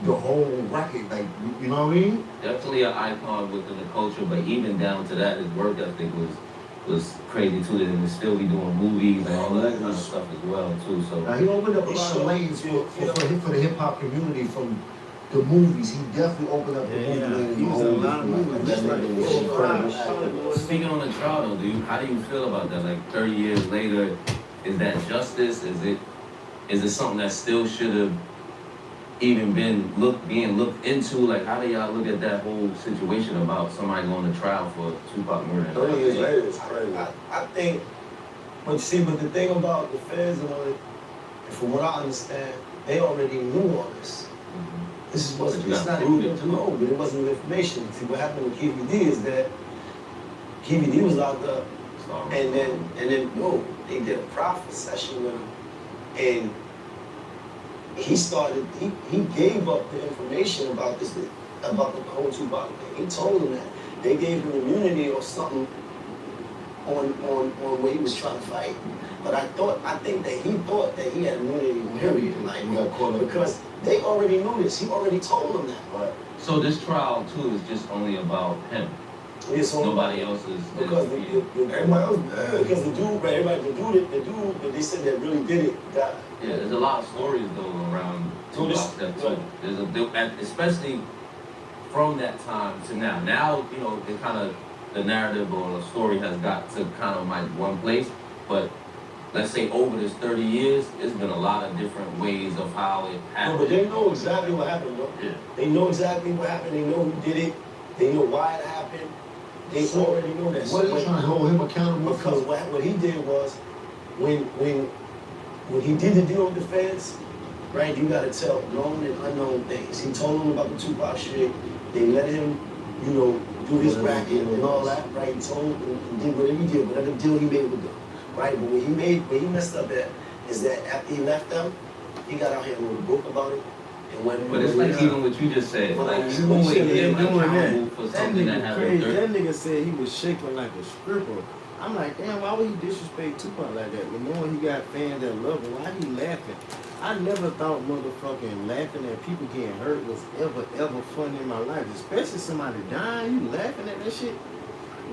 the whole record. Like, you know what I mean? Definitely an icon within the culture, but even down to that, his work ethic was crazy too. And to still be doing movies and all that kind of stuff as well too. So Now he opened up a lot of lanes for the hip hop community from the movies. He definitely opened up the movie lane. He was in a lot of movies. That's like, speaking on the trial though, how do you feel about that? Like 30 years later, is that justice? Is it something that still should have even been being looked into? Like, how do y'all look at that whole situation about somebody going to trial for Tupac murder? 30 years later, it's crazy. I think, but the thing about the feds and all that, from what I understand, they already knew all this. This is wasn't, it's not even to know, but it wasn't new information. See, what happened with KVD is that KVD was locked up, and then they did a profit session with him, and he gave up the information about about the whole Tupac thing. He told them that they gave him immunity or something on what he was trying to fight. But I think that he thought that he had immunity, period, like, because they already knew this. He already told them that. Right. So this trial too is just only about him. It's nobody else is. Because everybody else, because the dude that they said that really did it died. Yeah, there's a lot of stories though around Tupac that too. There's especially from that time to now. Now, you know, it kind of the narrative or the story has got to kind of like one place, but let's say over this 30 years, it's been a lot of different ways of how it happened. No, but they know exactly what happened, bro. Yeah. They know exactly what happened. They know who did it. They know why it happened. They already know that. What are you trying to hold him accountable for? Because what he did was, when he did the deal with the feds, right, you gotta tell known and unknown things. He told them about the Tupac shit. They let him, you know, do his racket and all that, right? He told and did whatever he did, whatever deal he made with them, right? But where he messed up at is that after he left them, he got out here and wrote a book about it. But it's like even what you just said, like you hold him accountable for something that happened. That nigga said he was shaking like a stripper. I'm like, damn, why would he disrespect Tupac like that? But knowing he got fans that love him, why he laughing? I never thought motherfucking laughing at people getting hurt was ever fun in my life. Especially somebody dying, you laughing at that shit.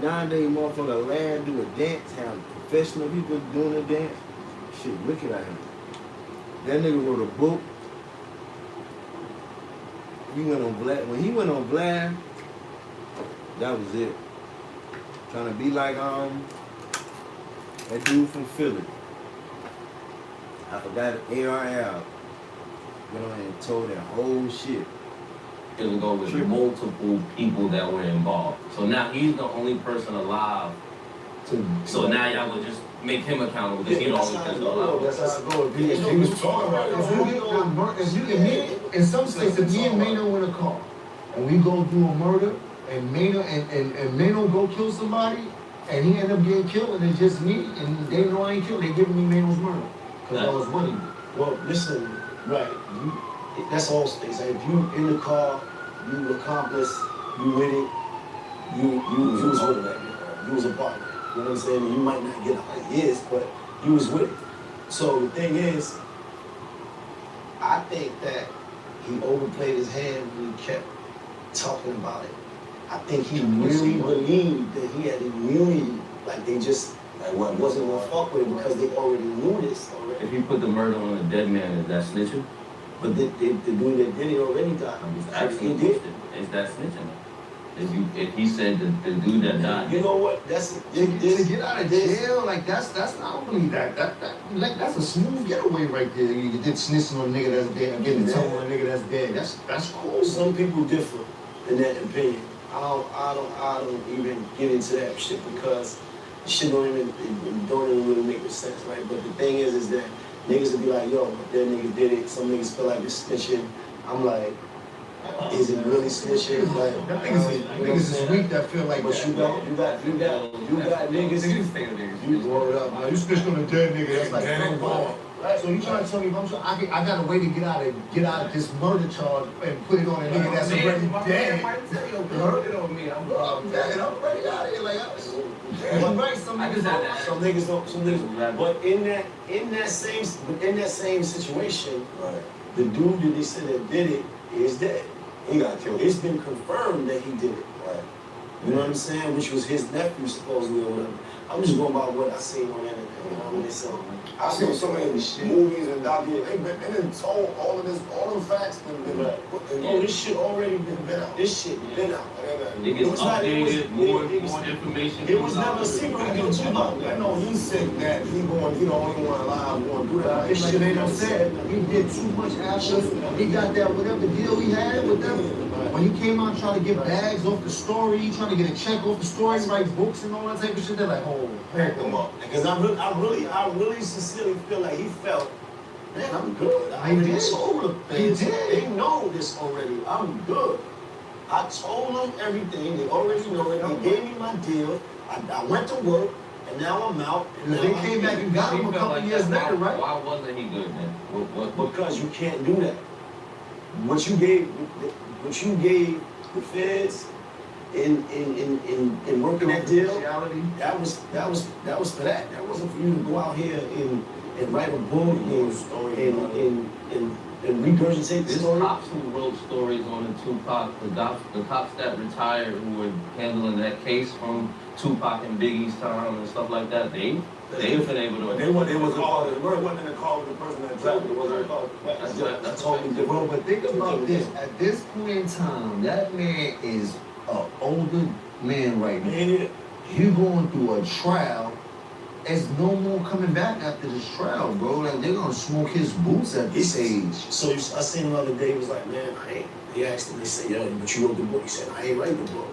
Nowadays, motherfucker laugh, do a dance, have professional people doing a dance. Shit, wicked out here. That nigga wrote a book. He went on Vlad. When he went on Vlad, that was it. Trying to be like that dude from Philly. I forgot ARL. Went on and told that whole shit. It would go with multiple people that were involved. So now he's the only person alive. So now y'all would just make him accountable because he's the only person alive. That's how it goes. He was talking about in some states, if me and Mano in a car and we go do a murder and Mano and Mano go kill somebody and he end up getting killed and it's just me and they know I ain't killed, they giving me Mano's murder because I was winning. Well, listen, right? That's all states. Like, if you in the car, you accomplice, you with it, you was with it. You was a partner. You know what I'm saying? You might not get 100 years, but you was with it. So the thing is, I think that he overplayed his hand when he kept talking about it. I think he really believed that he had immunity. Like they just wasn't gonna fuck with him because they already knew this already. If you put the murder on a dead man, is that snitching? But the dude that did it already died. Actually, is that snitching? If he said the dude that died. You know what? That's to get out of jail, like that's I don't believe that. Like that's a smooth getaway right there. You did snitching on a nigga that's dead and getting told on a nigga that's dead. That's cool. Some people differ in that opinion. I don't even get into that shit because shit don't even really make sense, right? But the thing is that niggas will be like, yo, that nigga did it. Some niggas feel like it's snitching. I'm like, is it really snitching? Like, niggas is weak that feel like but that. you got niggas. You brought it up. Now you snitched on a dead nigga. That's like, So you trying to tell me if I got a way to get out of this murder charge and put it on a nigga that's already dead? Might tell you, put it on me. I'm dead. I'm already out of here. Like, right? Some niggas don't. But in that same situation, Right. the dude that they said that did it is dead. He got killed. It's been confirmed that he did it. Right. You know what I'm saying? Which was his nephew supposedly or whatever. I'm just going by what I seen on the internet. You know what I mean? So I've seen so many movies and documentaries. They been told all of this, all them facts. oh, this shit already been out. This shit been out. It gets updated, more information. It was never a secret until Tupac. I know he said that he going, he the only one alive going to do that. This shit ain't no said. He did too much after. He got that whatever deal he had with them. When he came out trying to get bags off the story, trying to get a check off the story, write books and all that type of shit, they're like, oh, Pack them up. Because I really sincerely feel like he felt, man, I'm good. I He already did. told them things. He did. They know this already. I'm good. I told them everything. They already know it. They gave me my deal. I went to work, and now I'm out. And now they I'm came back and got him a couple years later, right? Why wasn't he good, man? Because you can't do that. What you gave the feds in working that deal, that was for that. That wasn't for you to go out here and write a book and regurgitate the There's story. cops who wrote stories on the Tupac, the cops that retired who were handling that case from Tupac and Biggie's time and stuff like that. They've been able to. But they wasn't called the murder. Wasn't in the call of the person that dropped it. It wasn't called. That's totally different. Well, but think about this. At this point in time, that man is an older man right now. He going through a trial. There's no more coming back after this trial, bro. Like, they're gonna smoke his boots at this age. So I seen the other day, he was like, man, he asked him, they said, yo, but you wrote the book. He said, I ain't write the book.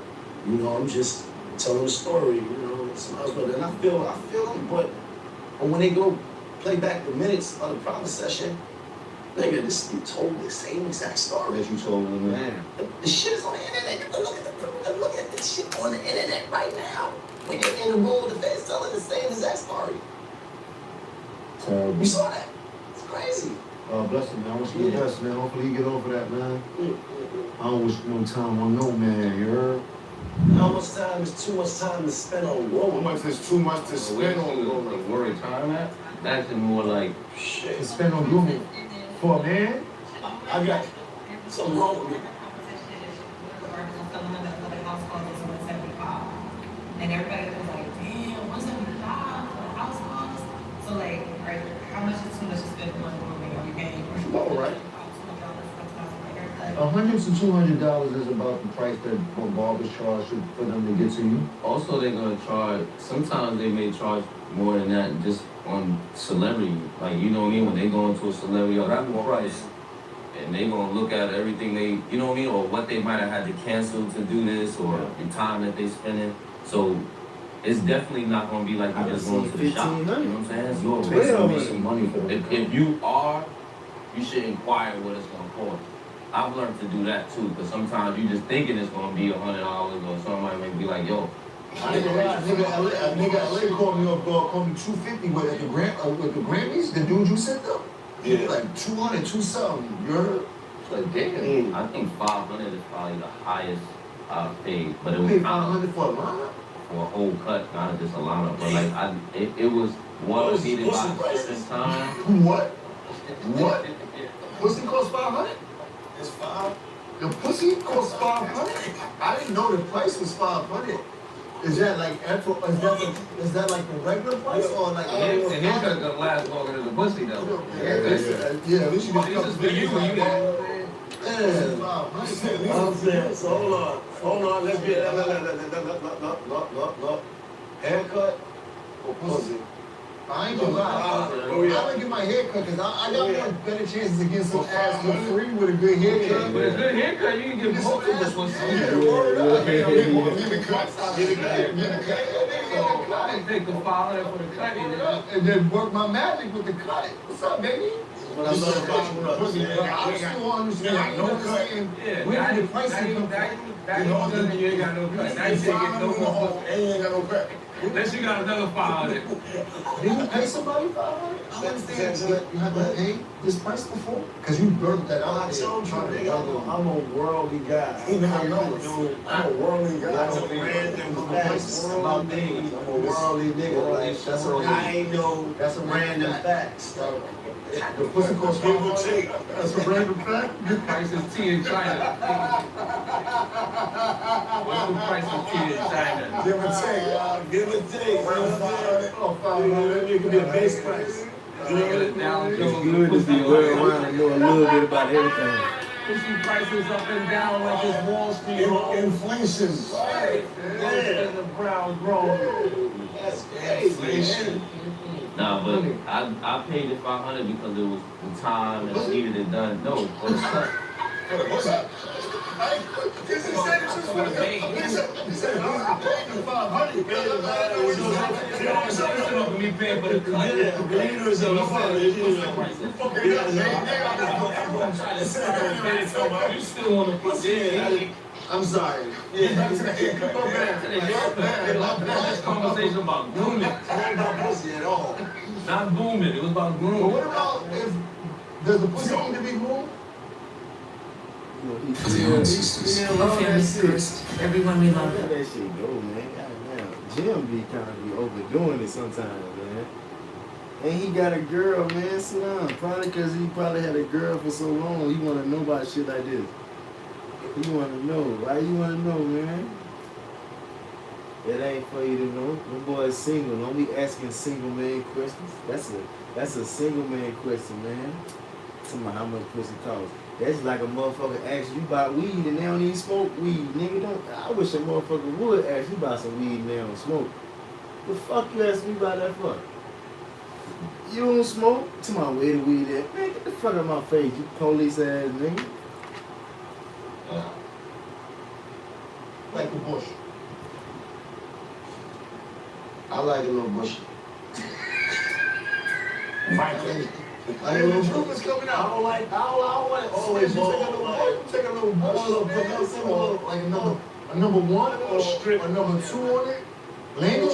You know, I'm just telling the story, you know, and I feel him, but when they go play back the minutes of the private session, nigga, you told the same exact story as you told him, man. The shit is on the internet. Look at this shit on the internet right now. When you're in the room with the feds telling the same exact story. You saw that? It's crazy. Bless him, man. I wish him the best, man. Hopefully he get over that, man. I don't wish no time on no man, you heard? How much time is too much time to spend on How road? much is too much to spend on the word time at? That's more like Shit. To spend on grooming for a man? I got something wrong with me. And everybody was like, damn, 175 for the house calls. So like, right, how much is too much to spend on grooming? Are you paying? All right. $100 to $200 is about the price that barbers charge for them to get to you. also they're gonna charge. Sometimes they may charge more than that just on celebrity. Like you know what I mean? When they go into a celebrity, that's the price. And they gonna look at everything they, you know what I mean, or what they might have had to cancel to do this, or the time that they spending. So it's definitely not gonna be like you just going to the shop. You know what I'm saying? You're wasting some money for it. If you are, you should inquire what it's gonna cost. I've learned to do that too, because sometimes you just thinking it's gonna be $100, or somebody may be like, yo. I ain't gonna lie, nigga, LA called me up, dog, called me 250 with the Grammys, the dude you sent them. Yeah. Like 200, something, you heard? Like, damn. I think 500 is probably the highest I've paid, but it You was paid 500 for a lineup? for a whole cut, not just a lineup. But like it was one needed by a certain time. What? Pussy cost 500? It's 5. The pussy cost 500? I didn't know the price was 500. Is that like is that like the regular price or like? The haircut gonna last longer than the pussy though. Yeah, we should be This is for you, I'm saying, so hold on, let's get look. Haircut or pussy? I ain't gonna lie. I'm gonna get my hair cut because I got more better chances to get some ass for free with a good haircut. With a good haircut, you can get multiple pussy. Yeah, word up. Get the cut. So I take the $500 for the cut And then work my magic with the cut. What's up, baby? When I started fucking with pussy, I still understand. No cut. Yeah, Where did the price come from? you ain't got no cut. Now you can't get no more pussy. And you ain't got no cut. Unless you got another 500. Did you pay somebody $500? I understand, but you have to pay this price before? Because you burnt that out. I told you, nigga, I'm a worldly guy. I know it. I'm a worldly guy. That's I'm a random facts about things. I'm a worldly nigga. Like, that's a I ain't know. That's a random facts. The pussy costs give or take. That's a random fact. Price of tea in China. What's the price of tea in China? Give or take. Give or take. It could be a base price. Get it down, It's good to be well around and know a little bit about everything. Pussy prices up and down like it's Wall Street. Inflation. Right. And the brown growing. That's crazy. Nah, but I paid the 500 because it was the time and I needed it done. No, but it's not. What's up? This is the Me paying for the cut. You still on the pussy. I'm sorry. This conversation about grooming. Not about pussy at all. Not booming, it was about But grooming. what about if does the pussy need to be moved? Everyone we love. Let that shit go, man. Goddamn. Jim be kind of be overdoing it sometimes, man. And he got a girl, man. Sit down. Probably because he probably had a girl for so long. He want to know about shit like this. He want to know. Why you want to know, man? It ain't for you to know. My boy is single. Don't be asking single man questions. That's a single man question, man. Tell me how much pussy costs. That's like a motherfucker asks you about weed and they don't even smoke weed. Nigga, don't. I wish a motherfucker would ask you about some weed and they don't smoke. The fuck you ask me about that for? You don't smoke? To my way the weed at. Man, get the fuck out of my face, you police ass nigga. Like the bush. I like a little bushy. Like a little proof is coming out. I don't want it always Take a little bush. Like a number one, or strip, a number two on it. Landing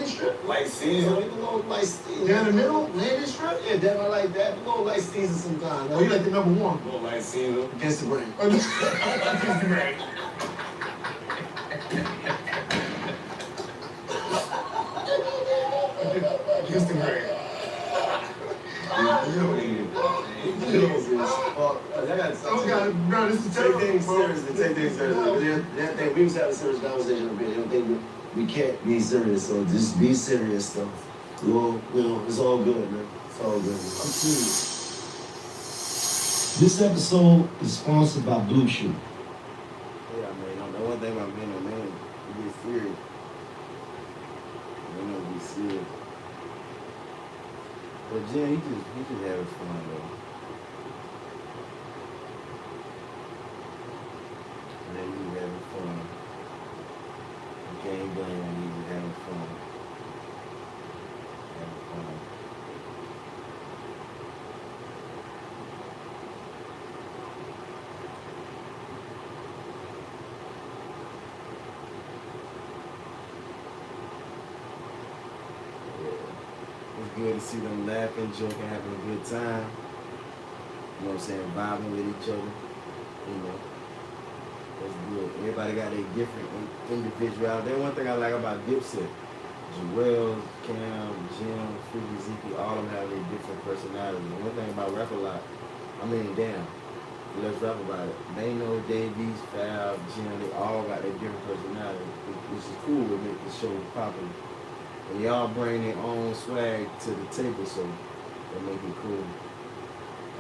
strip. Light season. A little light season. Down the middle, landing strip. Yeah, damn, I like that. A little light season sometimes. Oh, you like the number one? little light season. Against the grain. Against the grain. Against the grain. Take things seriously. That thing, we was having a serious conversation a bit. I don't think we can't be serious, so just be serious stuff. Well, it's all good, man. It's all good. I'm serious. This episode is sponsored by Blue Chew. Yeah, man. The one thing about being a man, you be serious. You know, be serious. But Jim, he just having fun though. And then you having fun. You can't blame when you having fun. Having fun. It's good to see them laughing, joking, having a good time. You know what I'm saying? Vibing with each other. You know. That's good. Everybody got their different individuality. That's one thing I like about Dipset. Joel, Cam, Jim, Freaky Zeke, all of them have their different personalities. And one thing about Rap A Lot, let's rap about it. Mano, Davies, Fab, Jim, they all got their different personalities, which is cool. It makes the show popular. And y'all bring their own swag to the table, so that make it cool.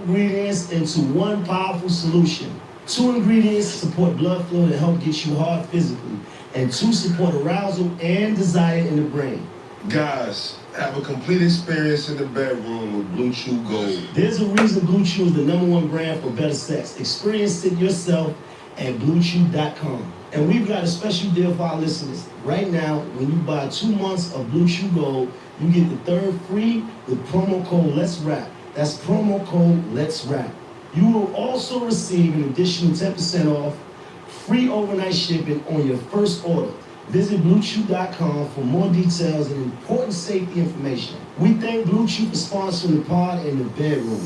Ingredients into one powerful solution. 2 ingredients support blood flow to help get you hard physically, and 2 support arousal and desire in the brain. Guys, have a complete experience in the bedroom with Blue Chew Gold. There's a reason Blue Chew is the #1 brand for better sex. Experience it yourself at BlueChew.com. And we've got a special deal for our listeners. Right now, when you buy 2 months of Blue Chew Gold, you get the 3rd free with promo code Let's Rap. That's promo code Let's Rap. You will also receive an additional 10% off, free overnight shipping on your first order. Visit BlueChew.com for more details and important safety information. We thank Blue Chew for sponsoring the pod and the bedroom.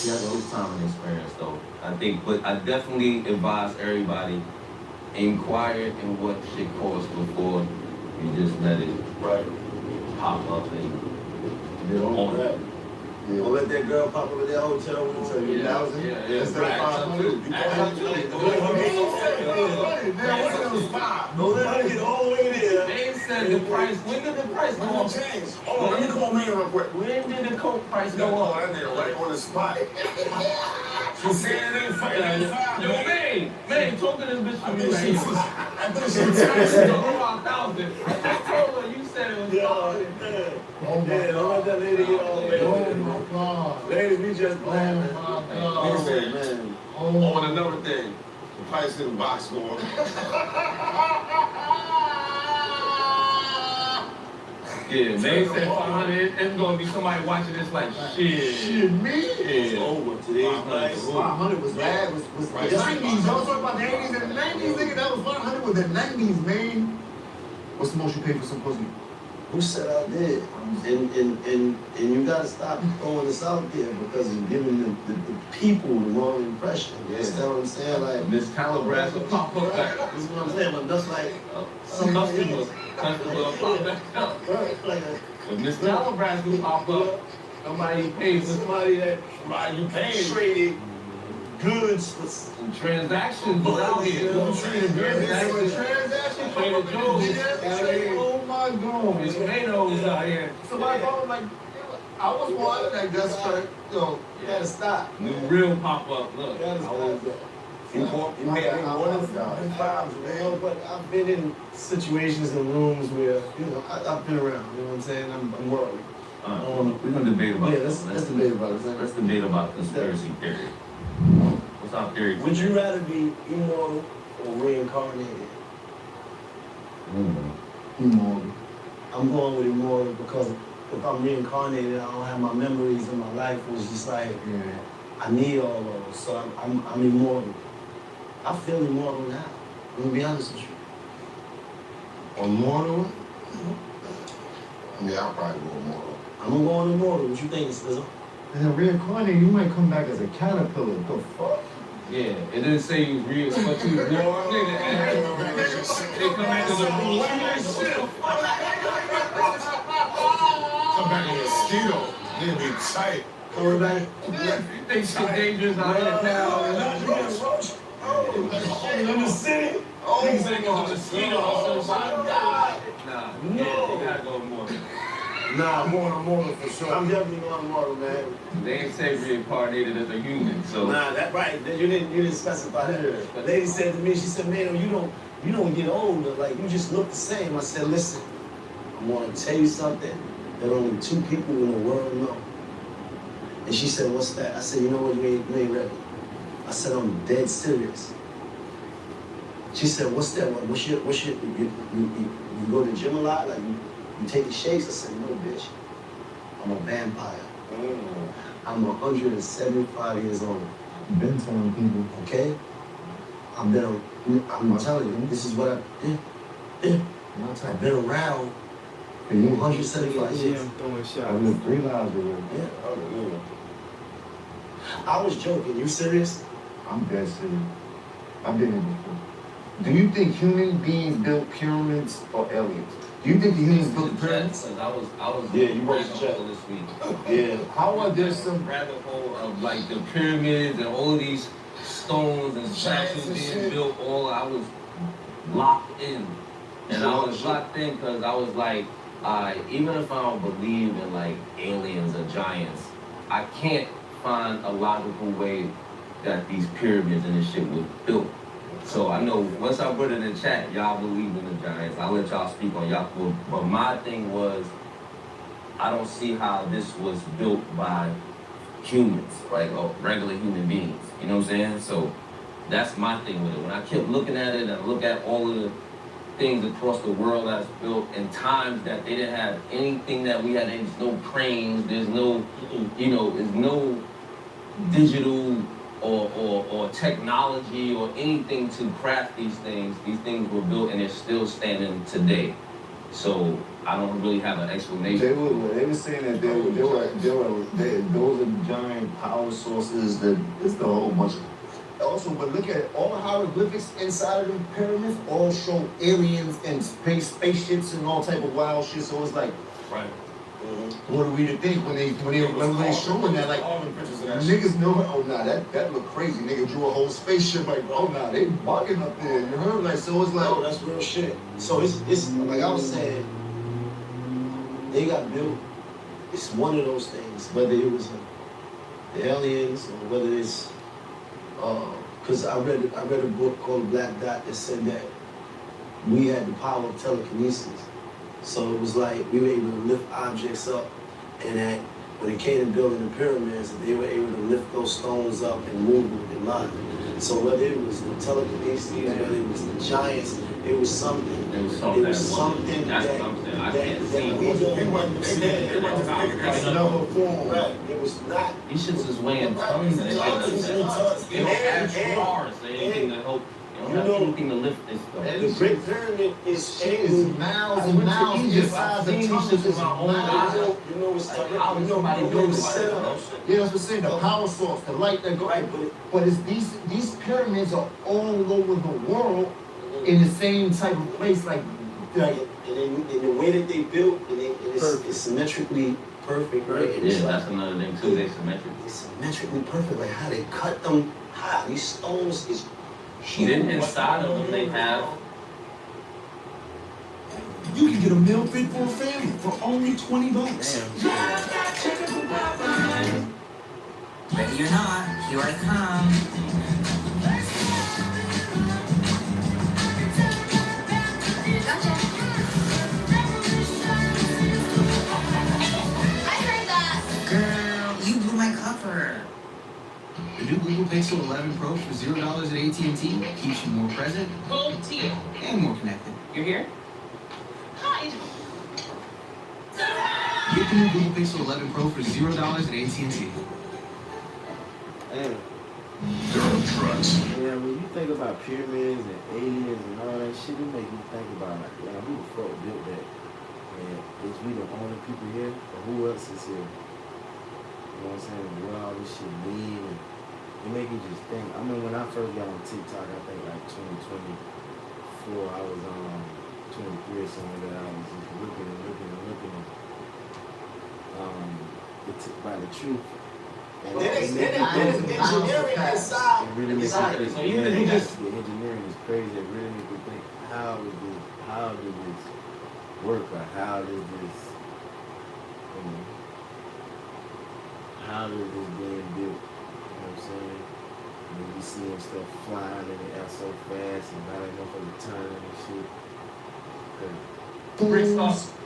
Yeah, those time and experience though. I think, but I definitely advise everybody inquire in what shit costs before you just let it pop up and You don't on that. Yeah. Don't let that girl pop up at that hotel room for $1,000. Instead of 500. You Don't let her get all the way there. They said the price. When did the price go up? Change. Hold on, let me call May real quick. When did the coke price No, go up? that nigga right on the spot. She said it ain't five. Yo, May, talk to this bitch for me I right think here. she She talking about 1,000. I told her you said it was 1,000. Don't let that lady get all the way over there. Oh my God. Ladies, we just playing, man. Oh my Nigga God. said, Man. oh, and another thing, the price in the box going. Yeah, May said 500. It's gonna be somebody watching this like shit. Shit, me? It's over. Today's night. 500 was bad. Was the 90s. Don't talk about the 80s and the 90s, nigga. That was 500 was the 90s, man. What's the most you paid for some pussy? Who said I did? And you gotta stop throwing this out there because it's giving the people the wrong impression. You understand what I'm saying? Like, Miss Calabrese will pop up. this is what I'm saying, but that's like Some customers will pop back up. like But Miss Calabrese will pop up. Somebody pays for somebody that you paying. traded goods for Some transactions out here. Transaction. Trader Joe's. Oh my God. Miss Tomatoes out here. Somebody called like, I was one that just started, gotta stop. New real pop up. Look. Gotta stop. You made me more than $5,000, man. But I've been in situations and rooms where, I've been around, you know what I'm saying? I'm worried. We're gonna debate about Yeah, this. let's debate about it. Let's debate about conspiracy theory. What's our theory? Would you rather be immortal or reincarnated? Immortal. I'm going with immortal because if I'm reincarnated, I don't have my memories of my life. It was just like, I need all those. So I'm immortal. I feel immortal now. I'm gonna be honest with you. Immortal? Yeah, I'll probably go more. I'm gonna go on immortal. What you think, Slizzle? And then reincarnated, you might come back as a caterpillar. The fuck? Yeah, it didn't say you was real, but you was real. Nigga, they come back as a Come back in a mosquito. Nigga be tight. Coming back? They shit dangerous out here now. In the city? Niggas think it's a mosquito or something. Nah, you gotta go more. Nah, I'm going immortal for sure. I'm definitely going immortal, man. They ain't say reincarnated as a human, so. Nah, that right. You didn't specify that. The lady said to me, she said, man, you don't get older. Like, you just look the same. I said, listen, I want to tell you something that only 2 people in the world know. And she said, what's that? I said, you know what, you ain't ready. I said, I'm dead serious. She said, what's that? What's your you go to the gym a lot? Like, you take the shakes? I said, no, bitch. I'm a vampire. I'm 175 years old. You've been telling people. Okay? I'm telling you, this is what I've been around For you, 175 years. throwing I shots. lived 3 lives already. Yeah. I was joking. You serious? I'm dead serious. I've been here before. Do you think human beings built pyramids or aliens? Do you think the humans built the pyramids? I was Yeah, you wrote the check. this week. Yeah. How are there some... Rabbit hole of like the pyramids and all of these stones and statues being built. I was locked in, and I was locked in because I was like, even if I don't believe in like aliens or giants, I can't find a logical way that these pyramids and this shit was built. So I know once I put it in chat, y'all believe in the giants. I'll let y'all speak on y'all. But my thing was, I don't see how this was built by humans, like regular human beings. You know what I'm saying? So that's my thing with it. When I kept looking at it and I look at all of the things across the world that's built in times that they didn't have anything that we had. There's no cranes. There's no, there's no digital or technology or anything to craft these things. These things were built and they're still standing today. So I don't really have an explanation. They were saying that those are giant power sources. That it's the whole bunch of. Also, but look at all the hieroglyphics inside of the pyramids. All show aliens and spaceships and all type of wild shit. So it's like, Right. what are we to think when they showing that? Like, niggas know. Oh nah, that look crazy. Nigga drew a whole spaceship. Like, oh nah, they bugging up there. You heard? Like, so it's like, No, that's real shit. So it's like I was saying, they got built. It's one of those things, whether it was the aliens or whether it's because I read a book called Black Dot that said that we had the power of telekinesis. So it was like we were able to lift objects up, and that when it came to building the pyramids, they were able to lift those stones up and move them in line. So whether it was the telekinesis, whether it was the giants, it was something. It was something. It was something That's that, what I'm saying. I that, can't that see we it. don't understand. it's another form. Right. It was not. These shits is weighing tons and shit. They don't have cars or anything to help. They don't have anything to lift this stuff. The Great Pyramid is Miles I and went to miles Egypt. inside I've the seen these tunnels. shits with my own eyes. You know it's Like, how is somebody doing this? Yeah, that's what I'm saying. The power source, the light that goes. Right, But it's these pyramids are all over the world in the same type of place. Like and the way that they built, it's symmetrically perfect, right? And it's Yeah, like, that's another thing too. They symmetric. it's symmetrically perfect. Like how they cut them. How these stones is huge. Then inside of them they have. You can get a meal fit for a family for only $20. Ready or not, here I come. Girl, you blew my cover. The new Google Pixel 11 Pro for $0 at AT&T keeps you more present and more connected. You're here? Hi. Get the new Google Pixel 11 Pro for $0 at AT&T. Damn. Trucks. Yeah, when you think about pyramids and aliens and all that shit, it make you think about like, damn, who the fuck built that? And is we the only people here, or who else is here? You know what I'm saying? What all this shit mean? And it make you just think. I mean, when I first got on TikTok, I think like 2024, I was on 23 or something that I was just looking and it took by the truth. And Then it's engineering inside. it really makes Inside. you think, So yeah, even if the engineering is crazy. It really makes you think, how did this work, or how did this, how did this being built? You know what I'm saying? And then you seeing stuff flying in the air so fast, and not enough of the turning and shit.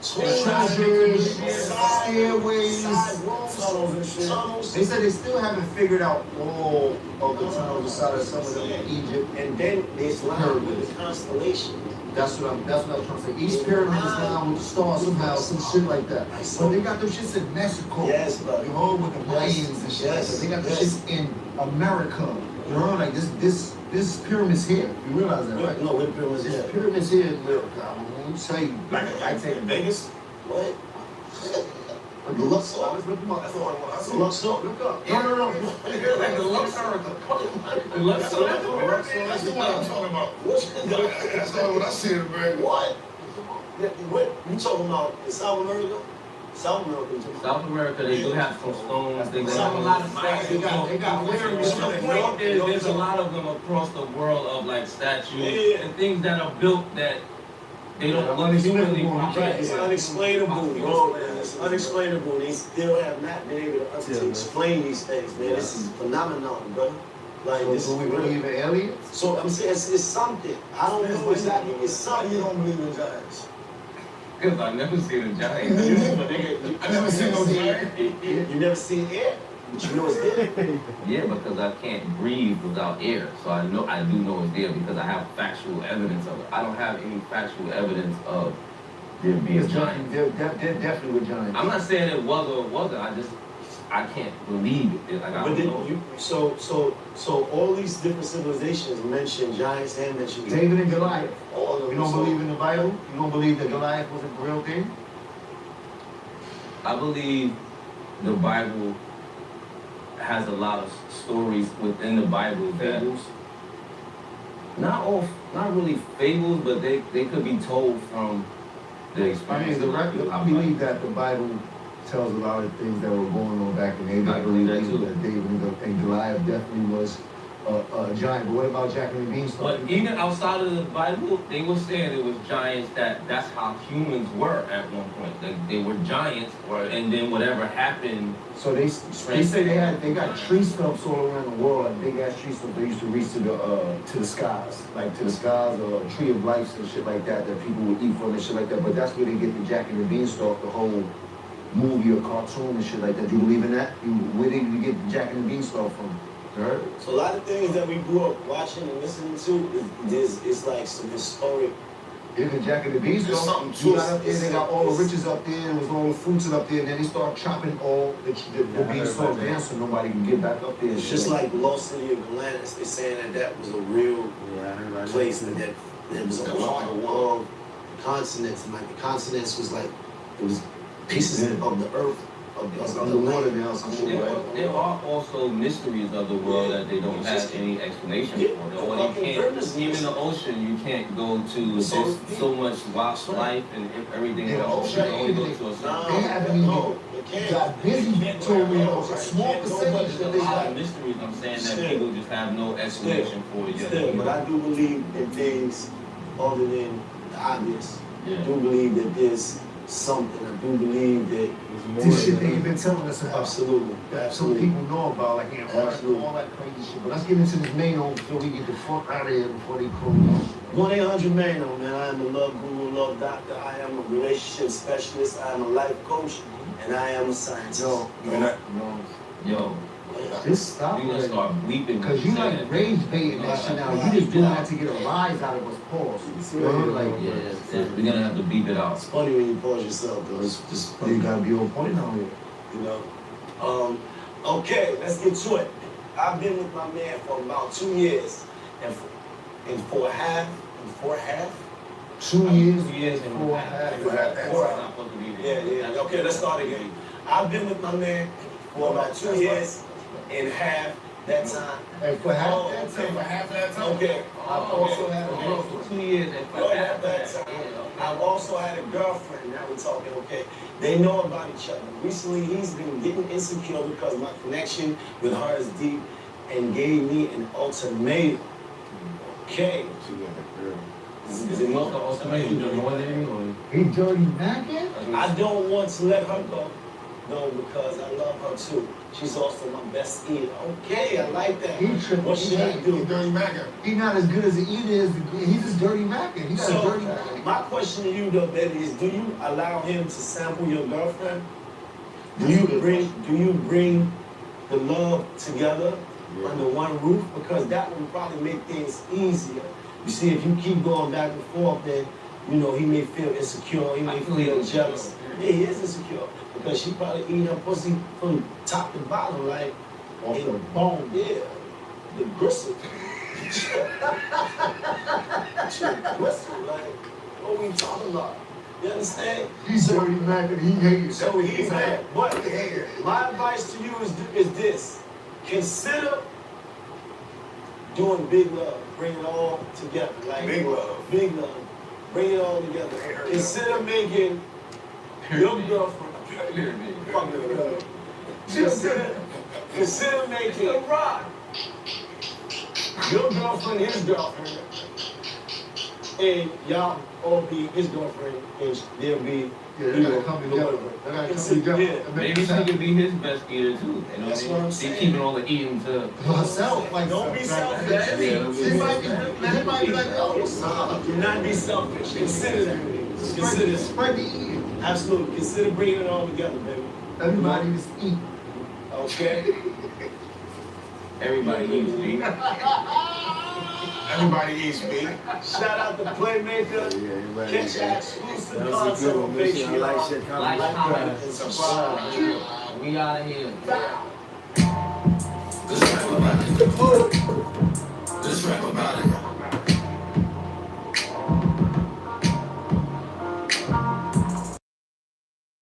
Treasures, stairways, Tunnels. They said they still haven't figured out all of the tunnels inside of some of them in Egypt. And then there's lined with the constellation. That's what I was trying to say. Each pyramid is lined with the stars somehow, some shit like that. But they got those shits in Mexico. Yes, brother. You know, with the Mayans and shit. Yes, They got the yes. shits in America. You know, like this pyramid's here. You realize that, right? No, with pyramids, This yeah. pyramid's here in America. I'm gonna tell you. I take in Vegas. What? The Luxor. Look them up. That's the one I The see. Luxor? Look up. No. Like the Luxor. The Luxor. That's the one I'm talking about. That's not what I see in America. What? What? You talking about in South America? South America. you talking about? South America, they do have some stones. They South have a lot of America, they got pyramids. There's a lot of them across the world of like statues Yeah. and things that are built that they don't really It's unexplainable, bro. It's unexplainable. They still have not been able to explain these things, man. This is phenomenon, bro. Like this So is we real. believe in aliens? So I'm saying it's something. I don't know exactly. It's something. You don't believe in giants. Because I never seen a giant. I never seen no giant. You never seen air, but you know it's there. Yeah, because I can't breathe without air. So I do know it's there because I have factual evidence of it. I don't have any factual evidence of there being giants. They're definitely with giants. I'm not saying it was or wasn't. I can't believe it. Like I But don't then know. so all these different civilizations mention giants and mention David and Goliath. all of You them. don't So- believe in the Bible? You don't believe that Goliath was a real thing? I believe the Bible has a lot of stories within the Bible that Fables. not really fables, but they could be told from the I experience. mean, of people. I believe that the Bible tells a lot of things that were going on back in the day. I believe that too. That David and Goliath definitely was a giant. But what about Jack and the Beanstalk? But even outside of the Bible, they were saying it was giants that's how humans were at one point. They were giants, and then whatever happened. So they say they got tree stumps all around the world, like big ass tree stumps. They used to reach to the skies, like to the skies, or tree of life and shit like that people would eat from and shit like that. But that's where they get the Jack and the Beanstalk, the whole movie or cartoon and shit like that. Do you believe in that? Where did you get the Jack and the Beanstalk from? You heard? So a lot of things that we grew up watching and listening to is like some historic. Even Jack and the Beanstalk, something you to got it. up there, they got all the riches up there, and was all the fruits up there, and then they start chopping all the beanstalk down so nobody can get back up there. It's just like Lost City of Atlantis. They're saying that was a real place and that there was a lot of continents, and like the continents was like it was pieces of the earth It's of the underwater land. now, some shit, right? There are also mysteries of the world that they don't have any explanation for. Or you can't, even the ocean, you can't go to. There's so much wildlife and everything Yeah, else. You can only go to a certain. They haven't even got busy told me a small percentage that There's they a lot got. of mysteries, I'm saying, that people just have no explanation for yet. Still, but I do believe in things other than the obvious. Yeah. I do believe that there's something. I do believe that This shit that you've been telling us about. absolutely, That some absolutely. people know about, like Absolutely. all that crazy shit. But let's get into this main home before we get the fuck out of here before they close. 1-800-MANO, man. I am a love guru, love doctor. I am a relationship specialist. I am a life coach, and I am a scientist. Yo, Just stop we gonna it. start bleeping. Cause you like saying- rage baiting that shit now. You just doing that to get a rise out of us, pause. You know, like, Yeah, we're gonna have to beep it out. It's funny when you pause yourself, though. It's just you gotta be on point now here. you know. Okay, let's get to it. I've been with my man for about 2 years, and for a half, 2 years, 2 years and four, half. half. Four is not supposed to be there. Yeah. Okay, let's start again. I've been with my man for about 2 years and half that time. And for half Oh, that okay. time, For half that time. Okay. I've also had a Okay, girlfriend. for 2 years and Go for half half that time. I've also had a girlfriend. Now we're talking. Okay, they know about each other. Recently, he's been getting insecure because my connection with her is deep, and gave me an ultimatum. Okay. Is it What's the more? ultimatum? You know what I mean? He dirty mackin'? I don't want to let her go. No, because I love her too. She's also my best eater. Okay, I like that. He tripping. What should I do? Dirty Mac. He not as good as an eater as he's just dirty mackin'. He got a So, dirty mackin'. my question to you though, baby, is do you allow him to sample your girlfriend? Do you bring the love together under one roof? Because that would probably make things easier. You see, if you keep going back and forth, then you know he may feel insecure, he may feel jealous. Yeah, he is insecure because she probably eating her pussy from top to bottom, like Off in the bone. Yeah, the gristle. Gristle, like what we talking about? You understand? He's dirty mackin'. He hates. So he's mad. But my advice to you is this: consider doing big love, bring it all together, like Big love. big love, bring it all together. Consider making your girlfriend. Fuck your girl. Consider making your girlfriend his girlfriend, and y'all all be his girlfriend, and they'll be. Yeah, they gotta come together. They gotta come together. Yeah. and make Maybe this she happen. could be his best eater too. You know That's what what I I'm mean? saying. She keeping all the eating to Herself, like Don't be selfish. She might be like, oh, what's up? Do not be selfish. Consider that. Consider that. Spread the eating. Absolutely. Consider bringing it all together, baby. Everybody just eat. Okay? everybody eats me. Everybody eats me. Shout out to Playmaker. Catch our exclusive content on Patreon. I like shit. Like, comment, and subscribe. We out of here. Let's rap about it. Let's rap about it.